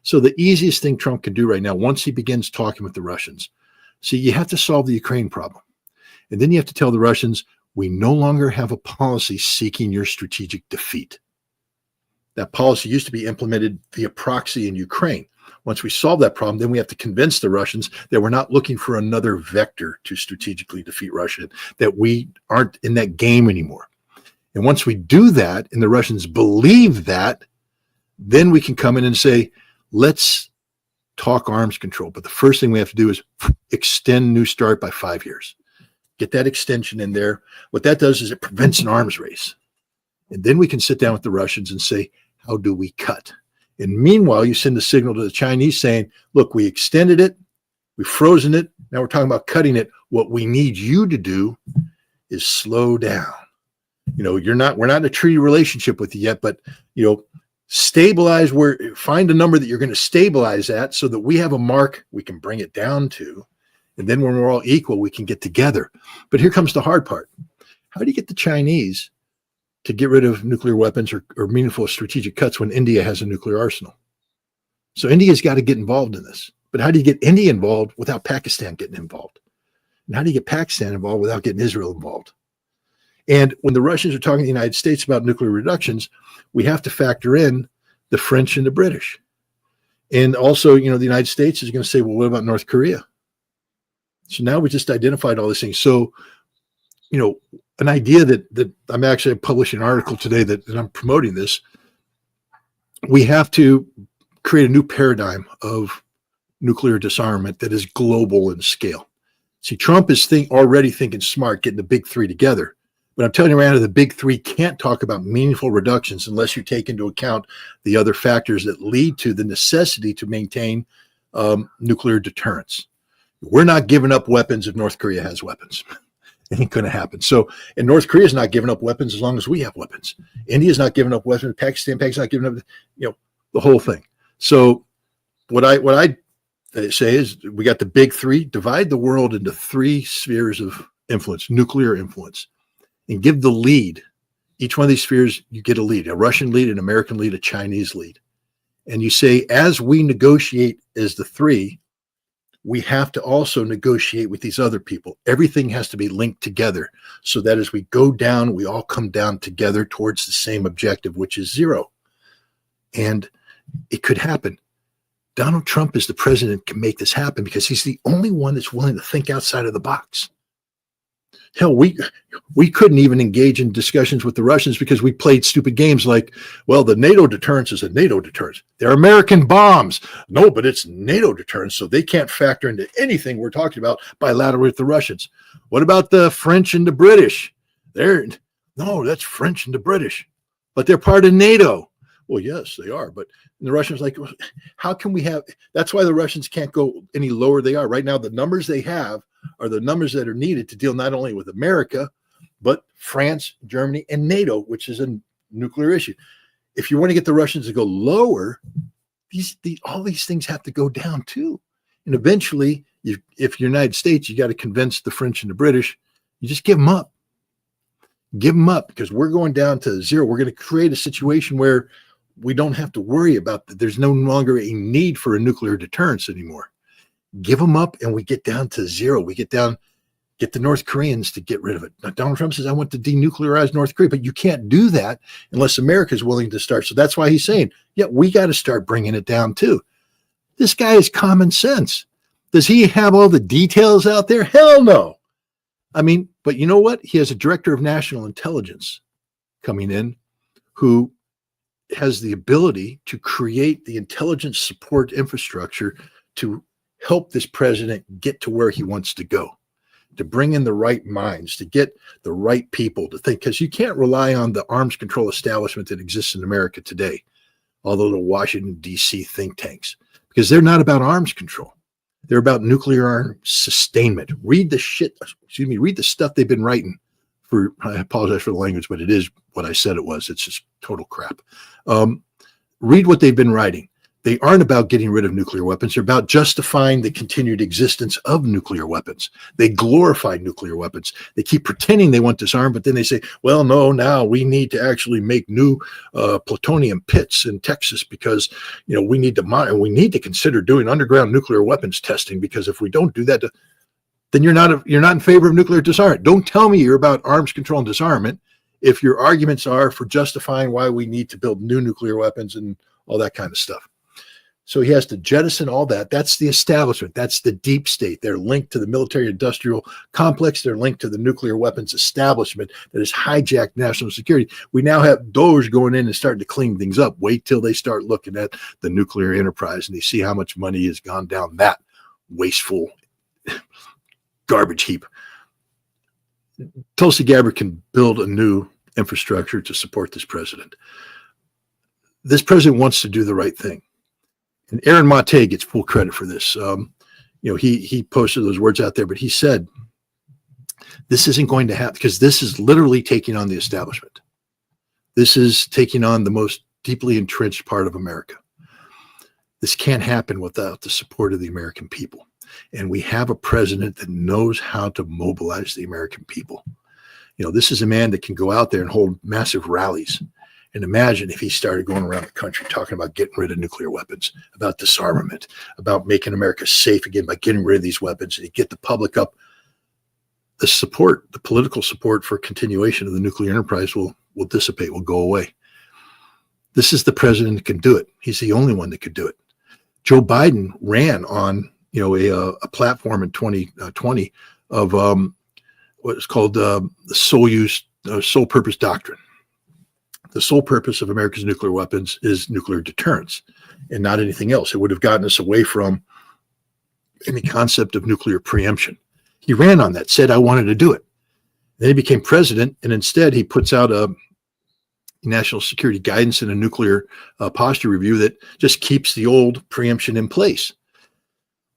Speaker 2: So the easiest thing Trump can do right now, once he begins talking with the Russians, see, you have to solve the Ukraine problem. And then you have to tell the Russians, we no longer have a policy seeking your strategic defeat. That policy used to be implemented via proxy in Ukraine. Once we solve that problem, then we have to convince the Russians that we're not looking for another vector to strategically defeat Russia, that we aren't in that game anymore. And once we do that, and the Russians believe that, then we can come in and say, let's talk arms control. But the first thing we have to do is extend New START by 5 years. get that extension in there. What that does is it prevents an arms race. And then we can sit down with the Russians and say, how do we cut? And meanwhile, you send a signal to the Chinese saying, look, we extended it, we've frozen it, now we're talking about cutting it. What we need you to do is slow down. We're not in a treaty relationship with you yet, but stabilize find a number that you're going to stabilize at so that we have a mark we can bring it down to. And then when we're all equal, we can get together. But here comes the hard part. How do you get the Chinese to get rid of nuclear weapons or meaningful strategic cuts when India has a nuclear arsenal? So India's got to get involved in this. But how do you get India involved without Pakistan getting involved? And how do you get Pakistan involved without getting Israel involved? And when the Russians are talking to the United States about nuclear reductions, we have to factor in the French and the British. And also, the United States is going to say, well, what about North Korea? So now we just identified all these things. So, an idea that I'm actually publishing an article today that I'm promoting this, we have to create a new paradigm of nuclear disarmament that is global in scale. See, Trump is already thinking smart, getting the big three together. But I'm telling you, Miranda, the big three can't talk about meaningful reductions unless you take into account the other factors that lead to the necessity to maintain nuclear deterrence. We're not giving up weapons if North Korea has weapons. It ain't going to happen. So, and North Korea is not giving up weapons as long as we have weapons. India's not giving up weapons. Pakistan's not giving up, the whole thing. So, what I say is, we got the big three. Divide the world into three spheres of influence, nuclear influence, and give the lead. Each one of these spheres, you get a lead: a Russian lead, an American lead, a Chinese lead. And you say, as we negotiate as the three, we have to also negotiate with these other people. Everything has to be linked together so that as we go down, we all come down together towards the same objective, which is zero. And it could happen. Donald Trump, as the president, can make this happen because he's the only one that's willing to think outside of the box. Hell, we couldn't even engage in discussions with the Russians because we played stupid games like, well, the NATO deterrence is a NATO deterrence. They're American bombs. No, but it's NATO deterrence, so they can't factor into anything we're talking about bilaterally with the Russians. What about the French and the British? No, that's French and the British, but they're part of NATO. Well, yes, they are, but the Russians like, how can we have? That's why the Russians can't go any lower. They are right now. The numbers they have are the numbers that are needed to deal not only with America, but France, Germany, and NATO, which is a nuclear issue. If you want to get the Russians to go lower, all these things have to go down too. And eventually, if you're United States, you got to convince the French and the British, you just give them up. Give them up because we're going down to zero. We're going to create a situation where we don't have to worry about that. There's no longer a need for a nuclear deterrence anymore. Give them up and we get down to zero. We get the North Koreans to get rid of it. Now, Donald Trump says, I want to denuclearize North Korea, but you can't do that unless America is willing to start. So that's why he's saying, yeah, we got to start bringing it down too. This guy is common sense. Does he have all the details out there? Hell no. I mean, but you know what? He has a director of national intelligence coming in who has the ability to create the intelligence support infrastructure to help this president get to where he wants to go, to bring in the right minds, to get the right people to think, because you can't rely on the arms control establishment that exists in America today, although the Washington, D.C. think tanks, because they're not about arms control. They're about nuclear arms sustainment. Read the stuff they've been writing for, I apologize for the language, but it is what I said it was. It's just total crap. Read what they've been writing. They aren't about getting rid of nuclear weapons. They're about justifying the continued existence of nuclear weapons. They glorify nuclear weapons. They keep pretending they want disarm, but then they say, well, no, now we need to actually make new plutonium pits in Texas because, we need to consider doing underground nuclear weapons testing, because if we don't do that, then you're not in favor of nuclear disarmament. Don't tell me you're about arms control and disarmament if your arguments are for justifying why we need to build new nuclear weapons and all that kind of stuff. So he has to jettison all that. That's the establishment. That's the deep state. They're linked to the military-industrial complex. They're linked to the nuclear weapons establishment that has hijacked national security. We now have Doge going in and starting to clean things up. Wait till they start looking at the nuclear enterprise and they see how much money has gone down that wasteful garbage heap. Tulsi Gabbard can build a new infrastructure to support this president. This president wants to do the right thing. And Aaron Mate gets full credit for this. He posted those words out there, but he said, this isn't going to happen because this is literally taking on the establishment. This is taking on the most deeply entrenched part of America. This can't happen without the support of the American people. And we have a president that knows how to mobilize the American people. This is a man that can go out there and hold massive rallies. And imagine if he started going around the country talking about getting rid of nuclear weapons, about disarmament, about making America safe again by getting rid of these weapons, and he'd get the public up. The political support for continuation of the nuclear enterprise will dissipate, will go away. This is the president that can do it. He's the only one that could do it. Joe Biden ran on a platform in 2020 of what is called the sole purpose doctrine. The sole purpose of America's nuclear weapons is nuclear deterrence and not anything else. It would have gotten us away from any concept of nuclear preemption. He ran on that, said, I wanted to do it. Then he became president, and instead he puts out a national security guidance and a nuclear posture review that just keeps the old preemption in place.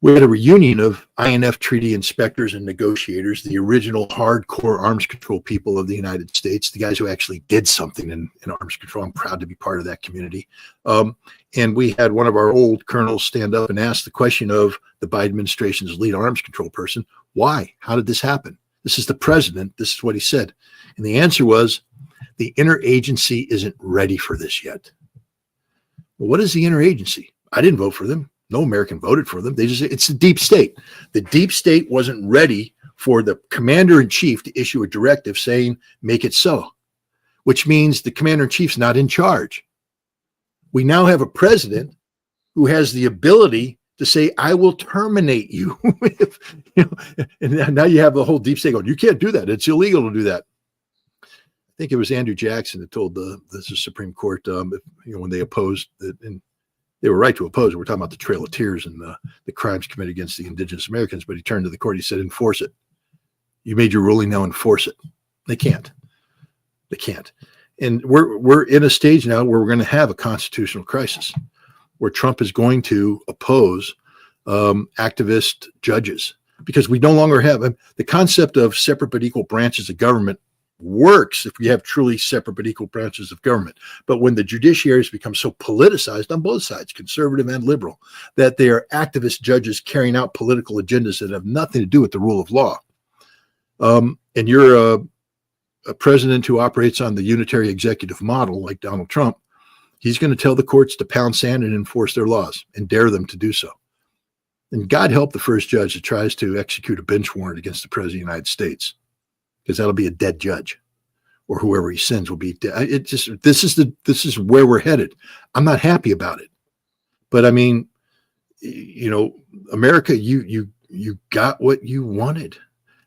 Speaker 2: We had a reunion of INF treaty inspectors and negotiators, the original hardcore arms control people of the United States, the guys who actually did something in arms control. I'm proud to be part of that community. And we had one of our old colonels stand up and ask the question of the Biden administration's lead arms control person, why? How did this happen? This is the president. This is what he said. And the answer was, the interagency isn't ready for this yet. Well, what is the interagency? I didn't vote for them. No American voted for them. It's the deep state. The deep state wasn't ready for the commander in chief to issue a directive saying, make it so, which means the commander in chief's not in charge. We now have a president who has the ability to say, I will terminate you. And now you have the whole deep state going, you can't do that. It's illegal to do that. I think it was Andrew Jackson that told the Supreme Court, when they opposed it, and they were right to oppose it. We're talking about the Trail of Tears and the crimes committed against the indigenous Americans. But he turned to the court. He said, enforce it. You made your ruling, now enforce it. They can't. They can't. And we're in a stage now where we're going to have a constitutional crisis, where Trump is going to oppose activist judges, because we no longer have the concept of separate but equal branches of government works if we have truly separate but equal branches of government. But when the judiciary has become so politicized on both sides, conservative and liberal, that they are activist judges carrying out political agendas that have nothing to do with the rule of law. And you're a president who operates on the unitary executive model like Donald Trump, he's going to tell the courts to pound sand and enforce their laws and dare them to do so. And God help the first judge that tries to execute a bench warrant against the president of the United States, because that'll be a dead judge, or whoever he sends will be dead. This is where we're headed. I'm not happy about it, but I mean, America, you got what you wanted.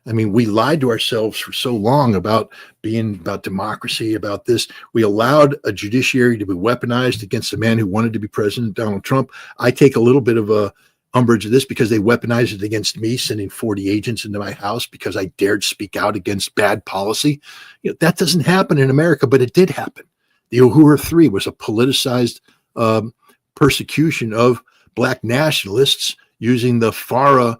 Speaker 2: I mean, we lied to ourselves for so long about democracy, about this. We allowed a judiciary to be weaponized against a man who wanted to be president, Donald Trump. I take a little bit of a umbrage of this because they weaponized it against me, sending 40 agents into my house because I dared speak out against bad policy. That doesn't happen in America, but it did happen. The Uhuru 3 was a politicized persecution of Black nationalists, using the FARA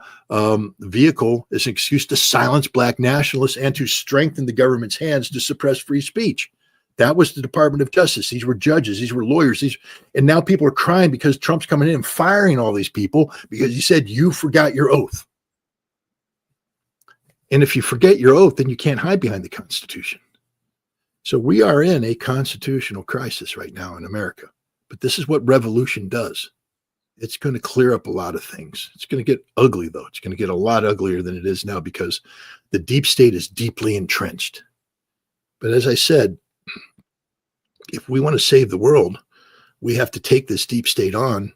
Speaker 2: vehicle as an excuse to silence Black nationalists and to strengthen the government's hands to suppress free speech. That was the Department of Justice. These were judges. These were lawyers. And now people are crying because Trump's coming in and firing all these people because he said, you forgot your oath. And if you forget your oath, then you can't hide behind the Constitution. So we are in a constitutional crisis right now in America. But this is what revolution does. It's going to clear up a lot of things. It's going to get ugly, though. It's going to get a lot uglier than it is now because the deep state is deeply entrenched. But as I said, if we want to save the world, we have to take this deep state on,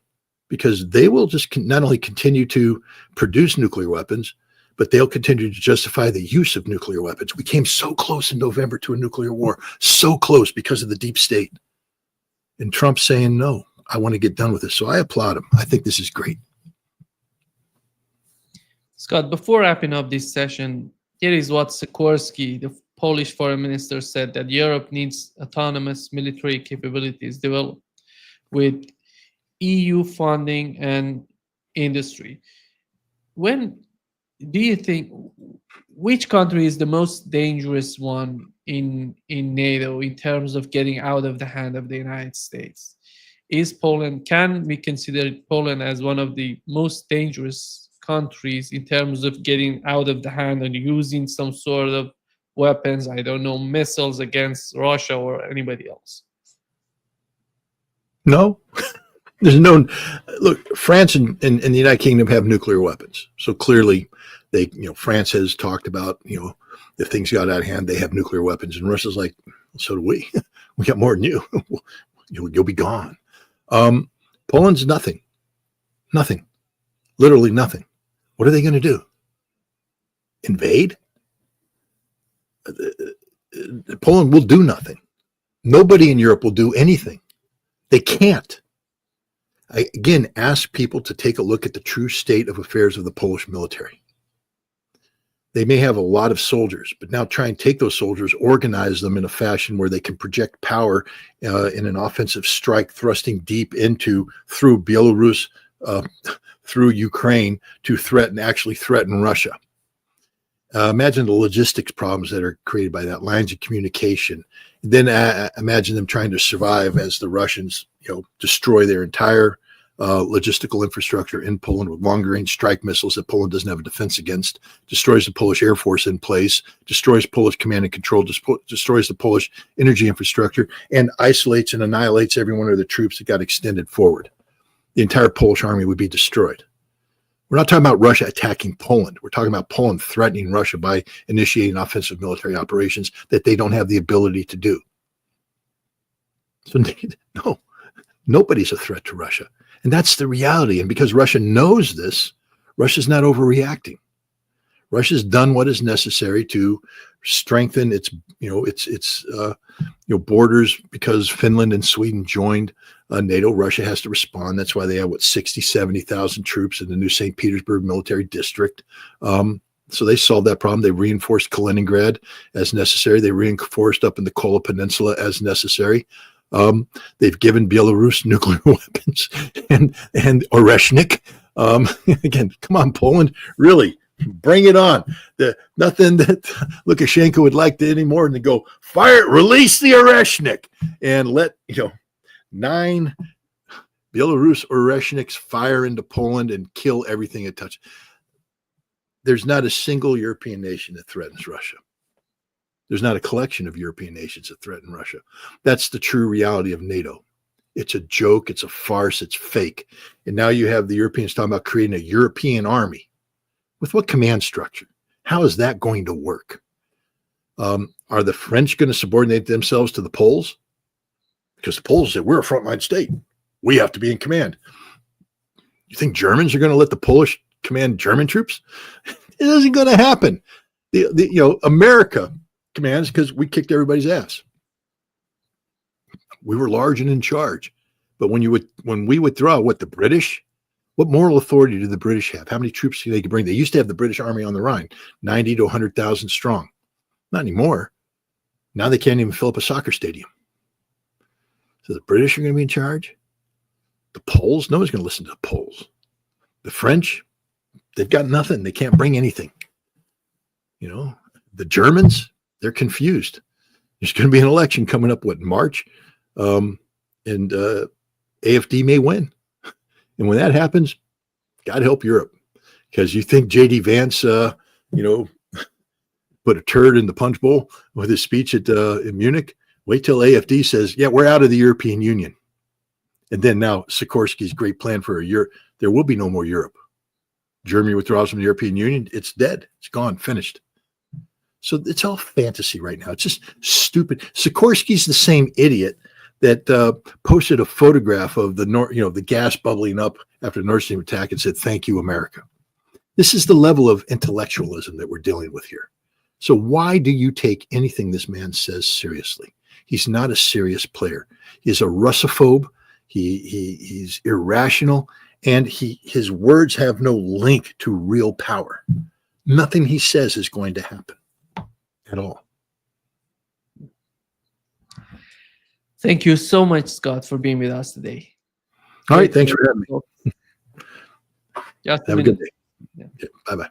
Speaker 2: because they will just not only continue to produce nuclear weapons, but they'll continue to justify the use of nuclear weapons. We came so close in November to a nuclear war, so close because of the deep state. And Trump's saying, no, I want to get done with this. So I applaud him. I think this is great.
Speaker 1: Scott, before wrapping up this session, Here is what Sikorsky, the Polish foreign minister, said, that Europe needs autonomous military capabilities developed with EU funding and industry. When do you think, which country is the most dangerous one in NATO in terms of getting out of the hand of the United States? Is Poland, can we consider Poland as one of the most dangerous countries in terms of getting out of the hand and using some sort of weapons, I don't know, missiles against Russia or anybody else?
Speaker 2: No, there's no, look, France and the United Kingdom have nuclear weapons. So clearly they, France has talked about, if things got out of hand, they have nuclear weapons. And Russia's like, so do we. We got more than you. You'll be gone. Poland's nothing, literally nothing. What are they going to do? Invade? Poland will do nothing. Nobody in Europe will do anything. They can't. I, again, ask people to take a look at the true state of affairs of the Polish military. They may have a lot of soldiers, but now try and take those soldiers, organize them in a fashion where they can project power in an offensive strike, thrusting deep through Belarus, through Ukraine to actually threaten Russia. Imagine the logistics problems that are created by that, lines of communication. Then imagine them trying to survive as the Russians, destroy their entire logistical infrastructure in Poland with longer-range strike missiles that Poland doesn't have a defense against, destroys the Polish Air Force in place, destroys Polish command and control, destroys the Polish energy infrastructure, and isolates and annihilates every one of the troops that got extended forward. The entire Polish army would be destroyed. We're not talking about Russia attacking Poland. We're talking about Poland threatening Russia by initiating offensive military operations that they don't have the ability to do. So no, nobody's a threat to Russia. And that's the reality. And because Russia knows this, Russia's not overreacting. Russia's done what is necessary to strengthen its borders. Because Finland and Sweden joined NATO, Russia has to respond. That's why they have 70,000 troops in the new St. Petersburg military district. So they solved that problem. They reinforced Kaliningrad as necessary. They reinforced up in the Kola Peninsula as necessary. They've given Belarus nuclear weapons and Oreshnik. Again, come on, Poland, really bring it on. Nothing that Lukashenko would like to any more than to go release the Oreshnik and let 9 Belarus Oreshniks fire into Poland and kill everything it touches. There's not a single European nation that threatens Russia. There's not a collection of European nations that threaten Russia. That's the true reality of NATO. It's a joke. It's a farce. It's fake. And now you have the Europeans talking about creating a European army. With what command structure? How is that going to work? Are the French going to subordinate themselves to the Poles? Because the Poles say, we're a frontline state. We have to be in command. You think Germans are going to let the Polish command German troops? It isn't going to happen. America commands because we kicked everybody's ass. We were large and in charge. But when we withdraw, what moral authority do the British have? How many troops do they bring? They used to have the British Army on the Rhine, 90 to 100,000 strong. Not anymore. Now they can't even fill up a soccer stadium. So the British are going to be in charge. The Poles, nobody's going to listen to the Poles. The French, they've got nothing. They can't bring anything. The Germans, they're confused. There's going to be an election coming up, in March? And AfD may win. And when that happens, God help Europe. Because you think J.D. Vance, put a turd in the punch bowl with his speech in Munich? Wait till AfD says, yeah, we're out of the European Union. And then now Sikorsky's great plan for there will be no more Europe. Germany withdraws from the European Union. It's dead. It's gone, finished. So it's all fantasy right now. It's just stupid. Sikorsky's the same idiot that posted a photograph of the gas bubbling up after the Nord Stream attack and said, "Thank you, America." This is the level of intellectualism that we're dealing with here. So why do you take anything this man says seriously? He's not a serious player. He's a Russophobe. He's irrational, and his words have no link to real power. Nothing he says is going to happen at all.
Speaker 1: Thank you so much, Scott, for being with us today.
Speaker 2: All right. Thanks for having me.
Speaker 1: Just a
Speaker 2: Have a
Speaker 1: minute.
Speaker 2: good day.
Speaker 1: Yeah.
Speaker 2: Bye-bye.